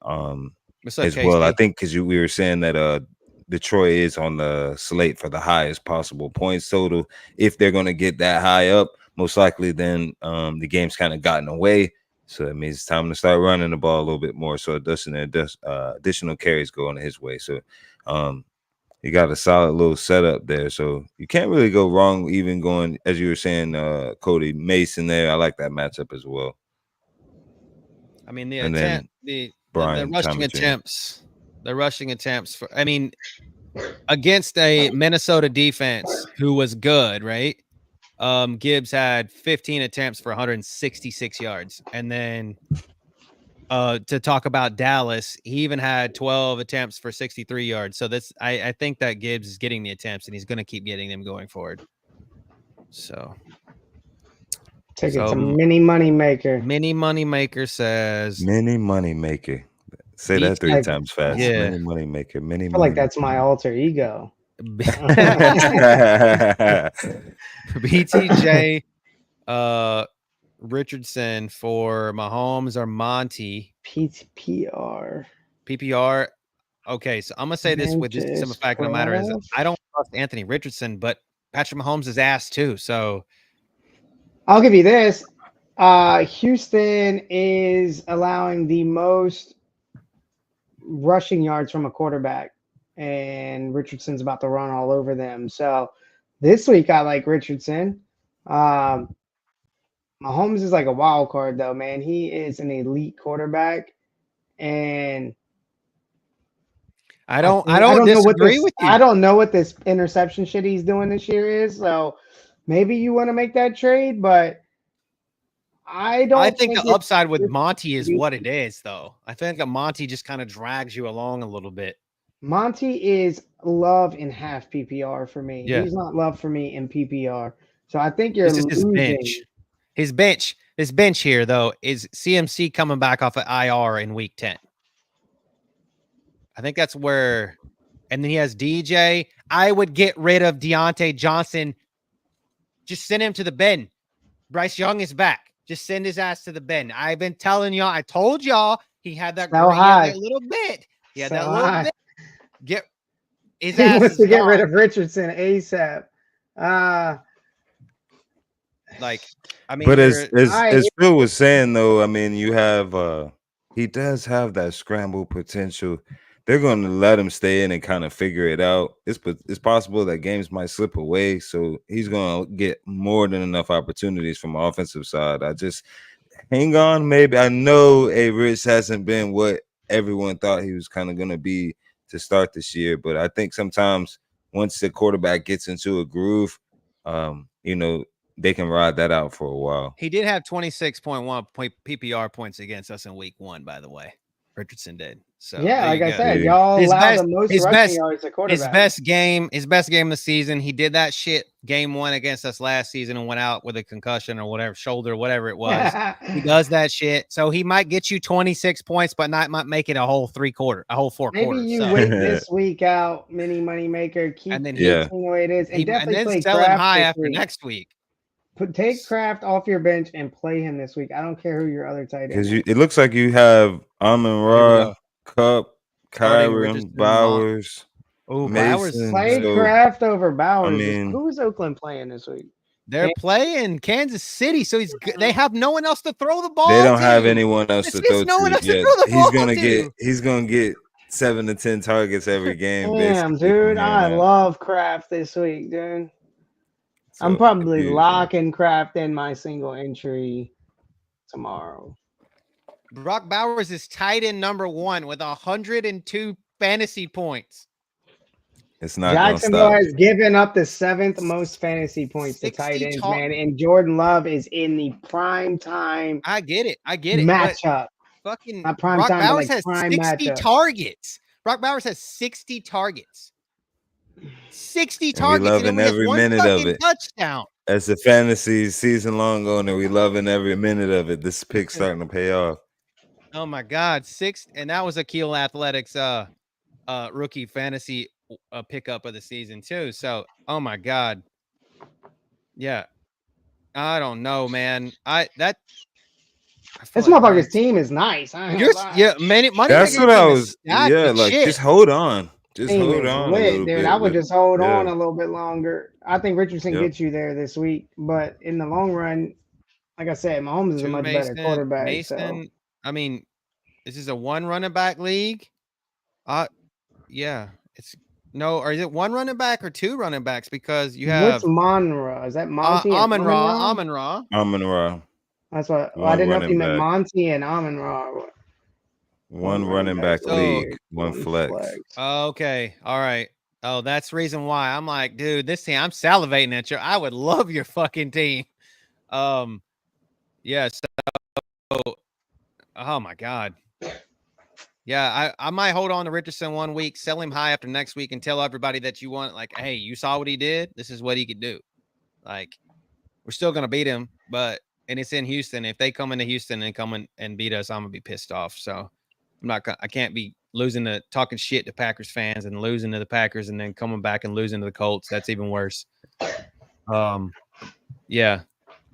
As well. I think because we were saying that Detroit is on the slate for the highest possible points total. If they're going to get that high up, most likely then the game's kind of gotten away. So it means it's time to start running the ball a little bit more. So additional carries going his way. So you got a solid little setup there. So you can't really go wrong even going, as you were saying, Cody Mason there. I like that matchup as well. I mean, the rushing attempts for, I mean, against a Minnesota defense who was good, right? Gibbs had 15 attempts for 166 yards. And then to talk about Dallas, he even had 12 attempts for 63 yards. So I think that Gibbs is getting the attempts and he's going to keep getting them going forward. So take it to Mini Money Maker. Mini Money Maker says Mini Money Maker. Say that 3 times fast. Yeah. Mini Money Maker. I feel like that's my alter ego. BTJ Richardson for Mahomes or Monty. PPR. Okay, so I'm gonna say this with this simple fact, no matter is I don't trust Anthony Richardson, but Patrick Mahomes is ass too. So I'll give you this. Houston is allowing the most rushing yards from a quarterback, and Richardson's about to run all over them. So this week I like Richardson. Mahomes is like a wild card though, man. He is an elite quarterback, and I don't disagree with you. I don't know what this interception shit he's doing this year is. So maybe you want to make that trade, but I think the upside with Monty is what it is, though. I think that Monty just kind of drags you along a little bit. Monty is love in half PPR for me. Yeah. He's not love for me in PPR. So I think you're losing. His bench here, though, is CMC coming back off of IR in week 10. I think that's where, and then he has DJ. I would get rid of Deontay Johnson. Just send him to the bin. Bryce Young is back. Just send his ass to the bin. I've been telling y'all. I told y'all he had that, little bit. He had that little bit. Get his ass. He wants to get rid of Richardson ASAP. But as Phil was saying, though, I mean, you have he does have that scramble potential. They're going to let him stay in and kind of figure it out. It's possible that games might slip away, so he's going to get more than enough opportunities from the offensive side. I just hang on, maybe. I know Rich hasn't been what everyone thought he was kind of going to be to start this year, but I think sometimes once the quarterback gets into a groove, they can ride that out for a while. He did have 26.1 PPR points against us in week 1, by the way. Richardson did. So yeah, like I said, y'all allow the most rushing yards to quarterback. His best game of the season. He did that shit game 1 against us last season and went out with a concussion or whatever, shoulder, whatever it was. He does that shit. So he might get you 26 points, but might make it a whole 4 quarters. Maybe you wait this week out, Mini Money Maker, keep the way it is, and definitely play sell him high after next week. Take Kraft off your bench and play him this week. I don't care who your other tight end is. Because it looks like you have Amon-Ra, Kupp, Kyron, Bowers. Oh, Bowers. Play Kraft over Bowers. I mean, who is Oakland playing this week? They're playing Kansas City, so they have no one else to throw the ball. They don't have anyone else to throw to. He's gonna get 7 to 10 targets every game. Damn, dude, I love Kraft this week, dude. So, I'm probably locking Kraft in my single entry tomorrow. Brock Bowers is tight end number 1 with 102 fantasy points. It's not gonna Jacksonville stop. has given up the 7th most fantasy points to 60 tight ends, tar- man. And Jordan Love is in the prime time I get it. But matchup. fucking Not prime Brock time, but Bowers like has prime 60 matchup. targets. Brock Bowers has 60 targets. 60 And we targets, and loving then we have every 1 minute of fucking it. touchdown. As a fantasy season long owner, we loving every minute of it. This pick's starting to pay off. Oh my God, 6, and that was Akil Athletics rookie fantasy pickup of the season too. So, oh my God, yeah, I don't know, man. I feel This like motherfucker's Ryan- team is nice. I ain't You're gonna lie. yeah, money That's maker what I team was. is stacked Yeah, with like shit. just hold on. Just Team hold is on a lit, little dude. bit. I would just hold on yeah. a little bit longer. I think Richardson Yep. gets you there this week, but in the long run, like I said, Mahomes is a Two much better quarterback. Mason. I mean, this is a 1 running back league. Yeah, it's no, or is it 1 running back or 2 running backs? Because you have What's Monra? Is that Monty? and Amon-Ra. Amon-Ra. That's what I One didn't know if you running meant back. Monty and Amon Ra. One running back So- league, one flex. Okay, all right. Oh, that's the reason why I'm like, dude, this team. I'm salivating at you. I would love your fucking team. Yeah. So, oh my God. Yeah, I might hold on to Richardson 1 week, sell him high after next week, and tell everybody that you want, like, hey, you saw what he did. This is what he could do. Like, we're still gonna beat him, and it's in Houston. If they come into Houston and come in and beat us, I'm gonna be pissed off. So I can't be losing to talking shit to Packers fans and losing to the Packers and then coming back and losing to the Colts. That's even worse. Yeah.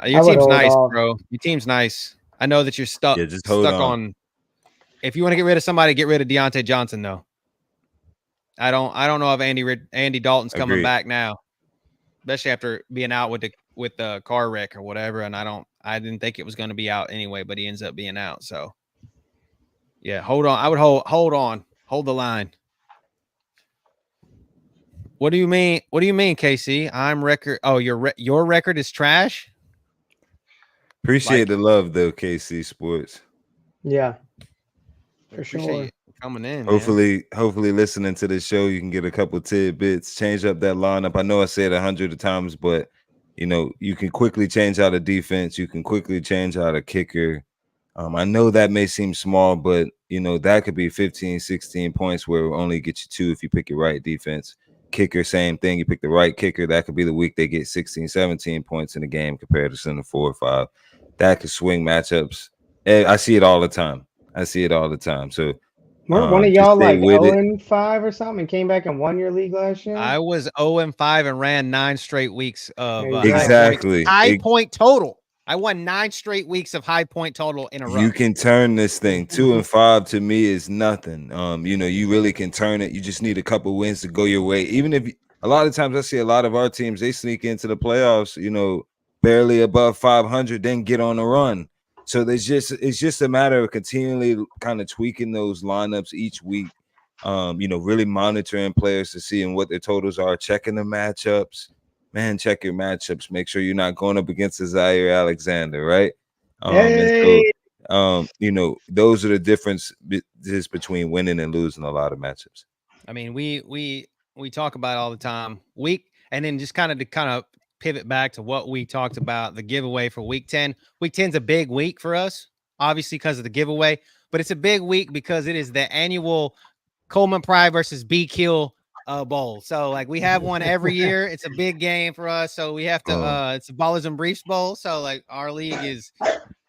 Your team's nice, bro. Your team's nice. I know that you're stuck. Yeah, just hold on. If you want to get rid of somebody, get rid of Deontay Johnson, though. I don't know if Andy Dalton's coming Agreed. back now, especially after being out with the car wreck or whatever. And I didn't think it was going to be out anyway, but he ends up being out. So yeah, hold on. I would hold on, hold the line. What do you mean? What do you mean, KC? I'm record. Oh, your record is trash. Appreciate the love though, KC Sports. Yeah, for Appreciate sure. you coming in. Hopefully listening to the show, you can get a couple tidbits, change up that lineup. I know I said 100 times, but you can quickly change out a defense. You can quickly change out a kicker. I know that may seem small, but that could be 15, 16 points where it will only get you 2 if you pick your right defense. Kicker, same thing. You pick the right kicker, that could be the week they get 16, 17 points in the game compared to center 4 or 5. That could swing matchups. I see it all the time. So Weren't one of y'all like with 0-5 or something and came back and won your league last year? I was 0-5 and ran 9 straight weeks of exactly high point total. I won 9 straight weeks of high point total in a row. You can turn this thing. 2-5 to me is nothing. You really can turn it. You just need a couple wins to go your way. Even if a lot of times I see a lot of our teams, they sneak into the playoffs, barely above 500, then get on a run. So it's just a matter of continually kind of tweaking those lineups each week. Really monitoring players to seeing what their totals are, checking the matchups. Man, check your matchups. Make sure you're not going up against a Zaire Alexander, right? Hey. And so, those are the differences between winning and losing a lot of matchups. I mean, we talk about it all the time. And then just kind of pivot back to what we talked about, the giveaway for week 10. Week 10's a big week for us, obviously, because of the giveaway, but it's a big week because it is the annual Coleman Pride versus B Kill bowl. So like we have one every year. It's a big game for us. So we have to it's a Ballers and Briefs bowl. So like our league is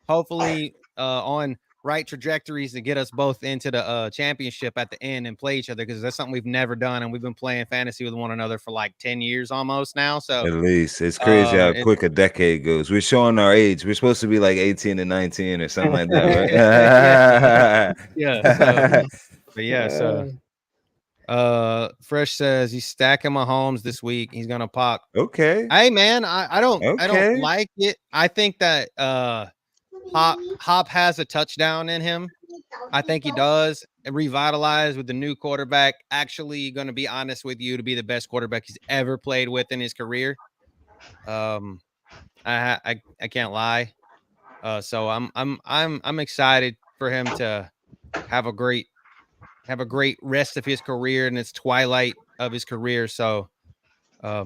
hopefully on right trajectories to get us both into the championship at the end and play each other, because that's something we've never done, and we've been playing fantasy with one another for like 10 years almost now. So at least it's crazy how quick a decade goes. We're showing our age. We're supposed to be like 18 and 19 or something like that, right? yeah. But yeah, so Fresh says he's stacking Mahomes this week. He's gonna pop. Okay. Hey man, I don't like it. I think that Hop has a touchdown in him. I think he does. Revitalize with the new quarterback. Actually, going to be honest with you, to be the best quarterback he's ever played with in his career. I can't lie. So I'm excited. for him to have a great rest of his career and its twilight of his career. So I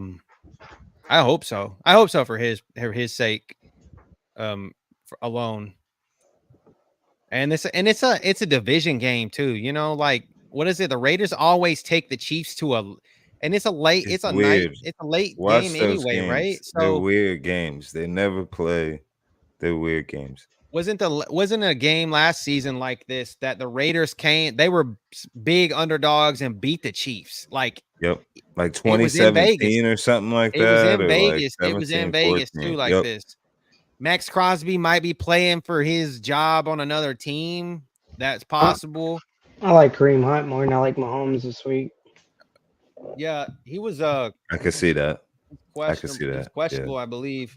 hope so. I hope so for his sake alone. And it's a division game too. You know, like what is it? The Raiders always take the Chiefs to and it's a late It's weird. it's a late Watch game those anyway, games. right? They're So weird games. They never play. They're weird games. wasn't a game last season like this that the Raiders came, they were big underdogs and beat the Chiefs. Like Yep. Like it was in Vegas. 2017 or something like It was that. in Or Vegas. like It was in 17, Vegas 14. too, like Yep. this. Max Crosby might be playing for his job on another team. That's possible. I like Kareem Hunt more than I like Mahomes this week. Yeah, he was I can see that. I can see questionable. that. Questionable, I believe.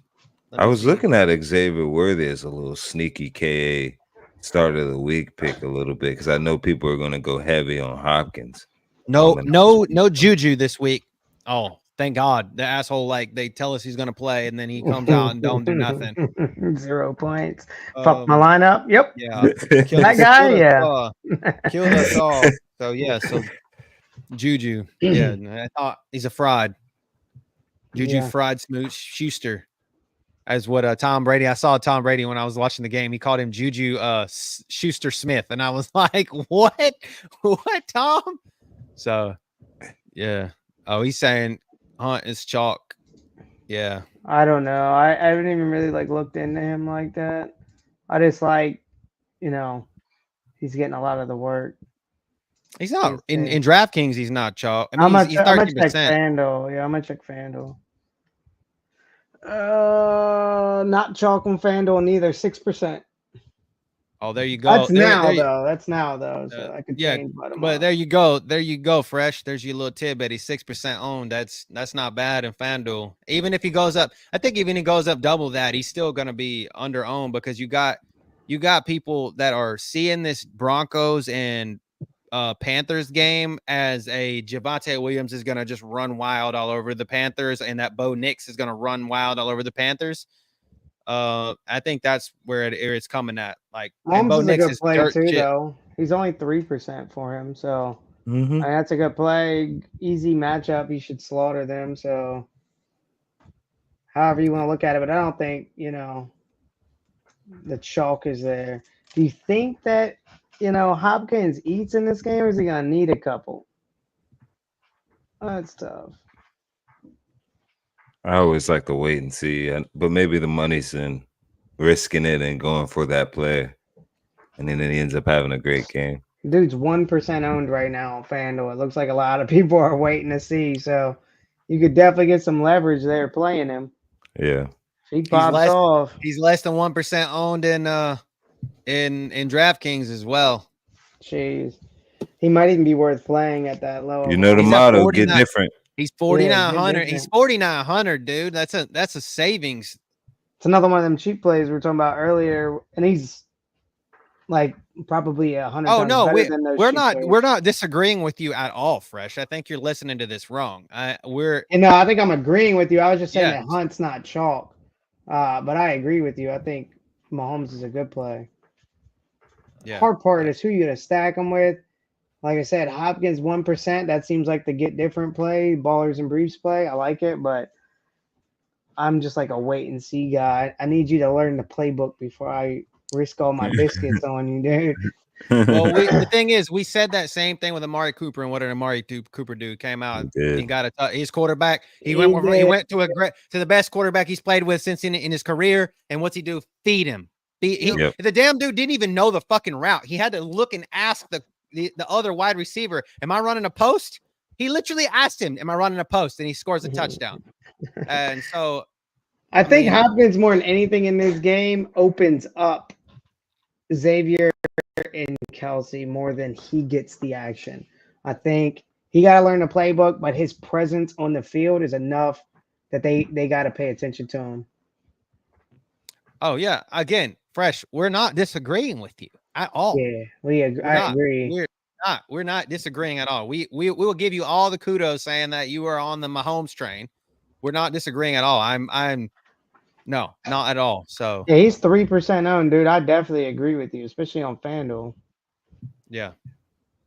Let I me was see. looking at Xavier Worthy as a little sneaky KA start of the week pick a little bit because I know people are going to go heavy on Hopkins. No Juju this week. Oh, thank God. The asshole, like they tell us he's gonna play, and then he comes out and don't do nothing. 0 points. Fuck my lineup. Yep. Yeah, That guy. Yeah. Killed us all. So yeah, so Juju. Yeah, I thought he's a fraud. Juju Yeah. fraud Schuster. As what Tom Brady. I saw Tom Brady when I was watching the game. He called him Juju Schuster Smith, and I was like, "What? What, Tom?" So, yeah. Oh, he's saying Hunt is chalk. Yeah. I don't know. I haven't even really like looked into him like that. I just like, he's getting a lot of the work. He's not in DraftKings. He's not chalk. I mean, I'm gonna he's check 30%. FanDuel. Yeah, I'm gonna check FanDuel. Not chalk on FanDuel neither. 6%. Oh, there you go. That's now though. So I could yeah, change by tomorrow. but there you go. There you go, Fresh. There's your little tidbit. He's 6% owned. That's not bad in FanDuel. Even if he goes up, I think even if he goes up double that, he's still gonna be under owned because you got people that are seeing this Broncos and Panthers game as a Javonte Williams is gonna just run wild all over the Panthers, and that Bo Nix is gonna run wild all over the Panthers. I think that's where it's coming at. Like, and Bo Nix is play dirt too, shit. though. He's only 3% for him, so Mhm. that's a good play. Easy matchup. He should slaughter them. So, however you want to look at it, but I don't think the chalk is there. Do you think that Hopkins eats in this game, or is he gonna need a couple? That's tough. I always like to wait and see, but maybe the money's in risking it and going for that player, and then he ends up having a great game. Dude's 1% owned right now on FanDuel. It looks like a lot of people are waiting to see. So you could definitely get some leverage there playing him. Yeah, If he pops off. He's less than 1% owned in DraftKings as well. Jeez, he might even be worth playing at that low. you know the motto: get different. He's 4,900. He's 4,900, dude. That's a savings. It's another one of them cheap plays we were talking about earlier, and he's like probably 100. Oh no, we're not disagreeing with you at all, Fresh. I think you're listening to this wrong. I think I'm agreeing with you. I was just saying that Hunt's not chalk, but I agree with you. I think Mahomes is a good play. Yeah. Hard part is who you're gonna stack him with. Like I said, Hopkins 1%. That seems like the get different play, ballers and briefs play. I like it, but I'm just like a wait and see guy. I need you to learn the playbook before I risk all my biscuits on you, dude. Well, the thing is, we said that same thing with Amari Cooper, and what did Amari Cooper do? Came out and got his quarterback. He went to the best quarterback he's played with since in his career. And what's he do? Feed him. The damn dude didn't even know the fucking route. He had to look and ask the other wide receiver, "Am I running a post?" He literally asked him, "Am I running a post?" And he scores a touchdown. And so, I think Hopkins more than anything in this game opens up Xavier and Kelsey more than he gets the action. I think he got to learn the playbook, but his presence on the field is enough that they got to pay attention to him. Oh yeah, again, Fresh, we're not disagreeing with you at all. Yeah, I agree. We're not disagreeing at all. We will give you all the kudos saying that you are on the Mahomes train. We're not disagreeing at all. No, not at all. So Yeah, he's 3% owned, dude. I definitely agree with you, especially on FanDuel. yeah,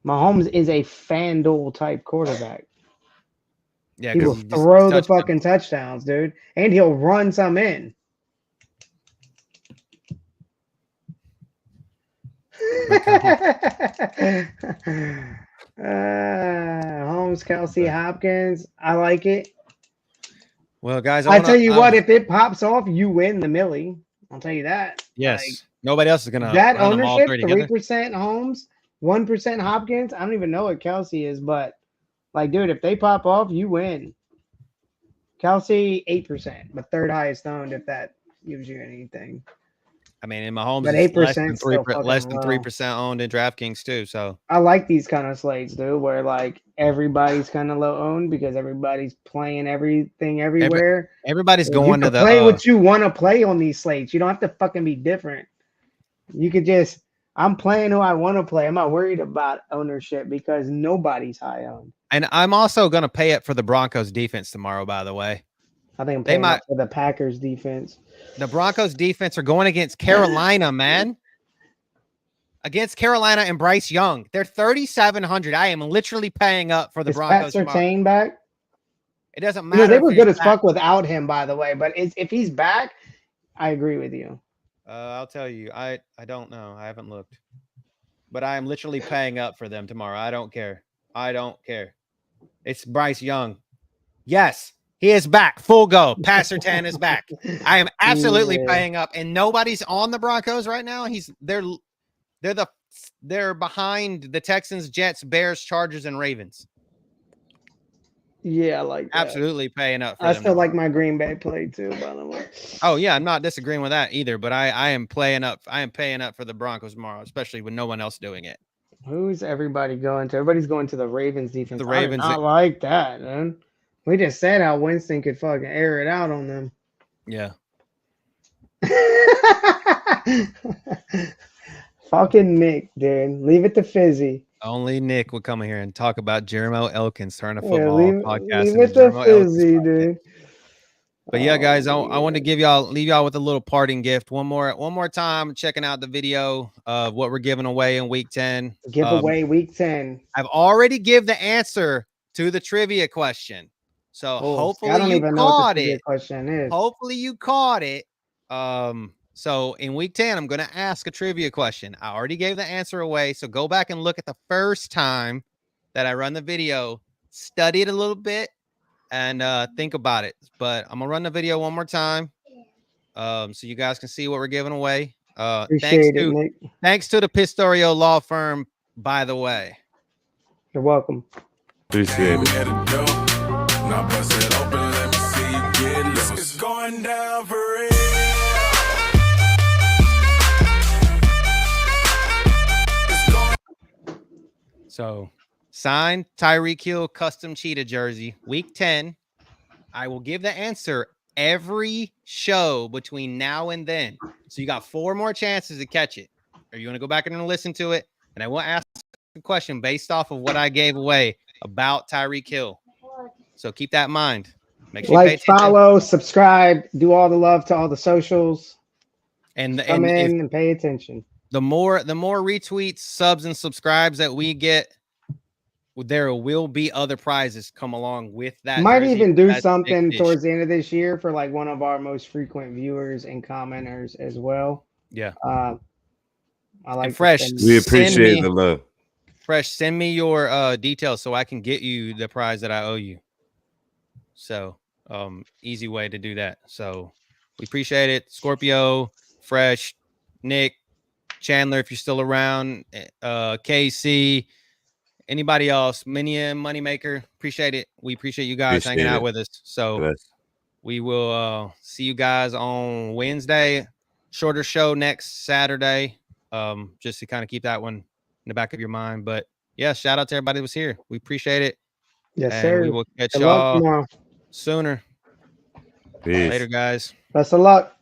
Mahomes is a FanDuel type quarterback. yeah, He because will throw the fucking them. touchdowns, dude, and he'll run some in. Holmes, Kelsey, Hopkins. I like it. Well, guys, I tell you what, if it pops off, you win the millie. I'll tell you that. Yes, Like, nobody else is gonna that run them all ownership, three together. 3% Holmes, 1% Hopkins. I don't even know what Kelsey is, but like, dude, if they pop off, you win. Kelsey 8%, but third highest owned. If that gives you anything. I mean, and Mahomes But is less 8% than still 3% owned in DraftKings too. So I like these kind of slates, dude, where like everybody's kind of low owned because everybody's playing everything everywhere. everybody's You going to can the play what you want to play on these slates. You don't have to fucking be different. You could just, I'm playing who I want to play. I'm not worried about ownership because nobody's high owned. And I'm also gonna pay it for the Broncos defense tomorrow. By the way, I think I'm they paying might. up for the Packers defense. The Broncos defense are going against Carolina, man. Against Carolina and Bryce Young. They're 3,700. I am literally paying up for the Broncos Pat Surtain back? It doesn't You matter. know, they were if good he's as fuck without him, by the way. But if he's back, I agree with you. I'll tell you. I don't know. I haven't looked. But I am literally paying up for them tomorrow. I don't care. I don't care. It's Bryce Young. Yes, he is back. Full go. Pat Surtain is back. I am absolutely paying up, and nobody's on the Broncos right now. They're behind the Texans, Jets, Bears, Chargers, and Ravens. Yeah, I like that. Absolutely paying up for I them still like tomorrow. my Green Bay play too, by the way. Oh yeah, I'm not disagreeing with that either, but I am playing up. I am paying up for the Broncos tomorrow, especially with no one else doing it. Who's everybody going to? Everybody's going to the Ravens defense. The Ravens. I like that, man. We just said how Winston could fucking air it out on them. Yeah. Fucking Nick, dude. Leave it to Fizzy. Only Nick would come here and talk about Jeremo Elkins, Turn a Football podcast. Leave it to Fizzy, dude. But yeah, guys, I want to leave y'all with a little parting gift. One more time, checking out the video of what we're giving away in week 10. Giveaway week 10. I've already give the answer to the trivia question. So hopefully I don't you even know what the trivia question is. Hopefully you caught it. So in week 10, I'm going to ask a trivia question. I already gave the answer away. So go back and look at the first time that I run the video, study it a little bit, and think about it. But I'm going to run the video one more time so you guys can see what we're giving away. Thanks to the Pistorio Law Firm, by the way. You're welcome. Appreciate it. Now bust it open, let me see you get loose. It's going down for real. So, signed Tyreek Hill custom cheetah jersey, week 10. I will give the answer every show between now and then. So you got 4 more chances to catch it. Or you want to go back and listen to it? And I will ask a question based off of what I gave away about Tyreek Hill. So keep that in mind. Make sure you follow, subscribe, do all the love to all the socials. And come in and pay attention. The more retweets, subs, and subscribes that we get, there will be other prizes come along with that. Might even do something towards the end of this year for like one of our most frequent viewers and commenters as well. Yeah. I like Fresh. We appreciate the love. Fresh, send me your details so I can get you the prize that I owe you. So, easy way to do that. So, we appreciate it. Scorpio, Fresh, Nick, Chandler, if you're still around, KC, anybody else, Minion, Moneymaker, appreciate it. We appreciate you guys hanging out with us. So we will see you guys on Wednesday. Shorter show next Saturday, just to kind of keep that one in the back of your mind. But yeah, shout out to everybody that was here. We appreciate it. Yes, and sir. We will catch y'all sooner. Peace. Later, guys. Best of luck.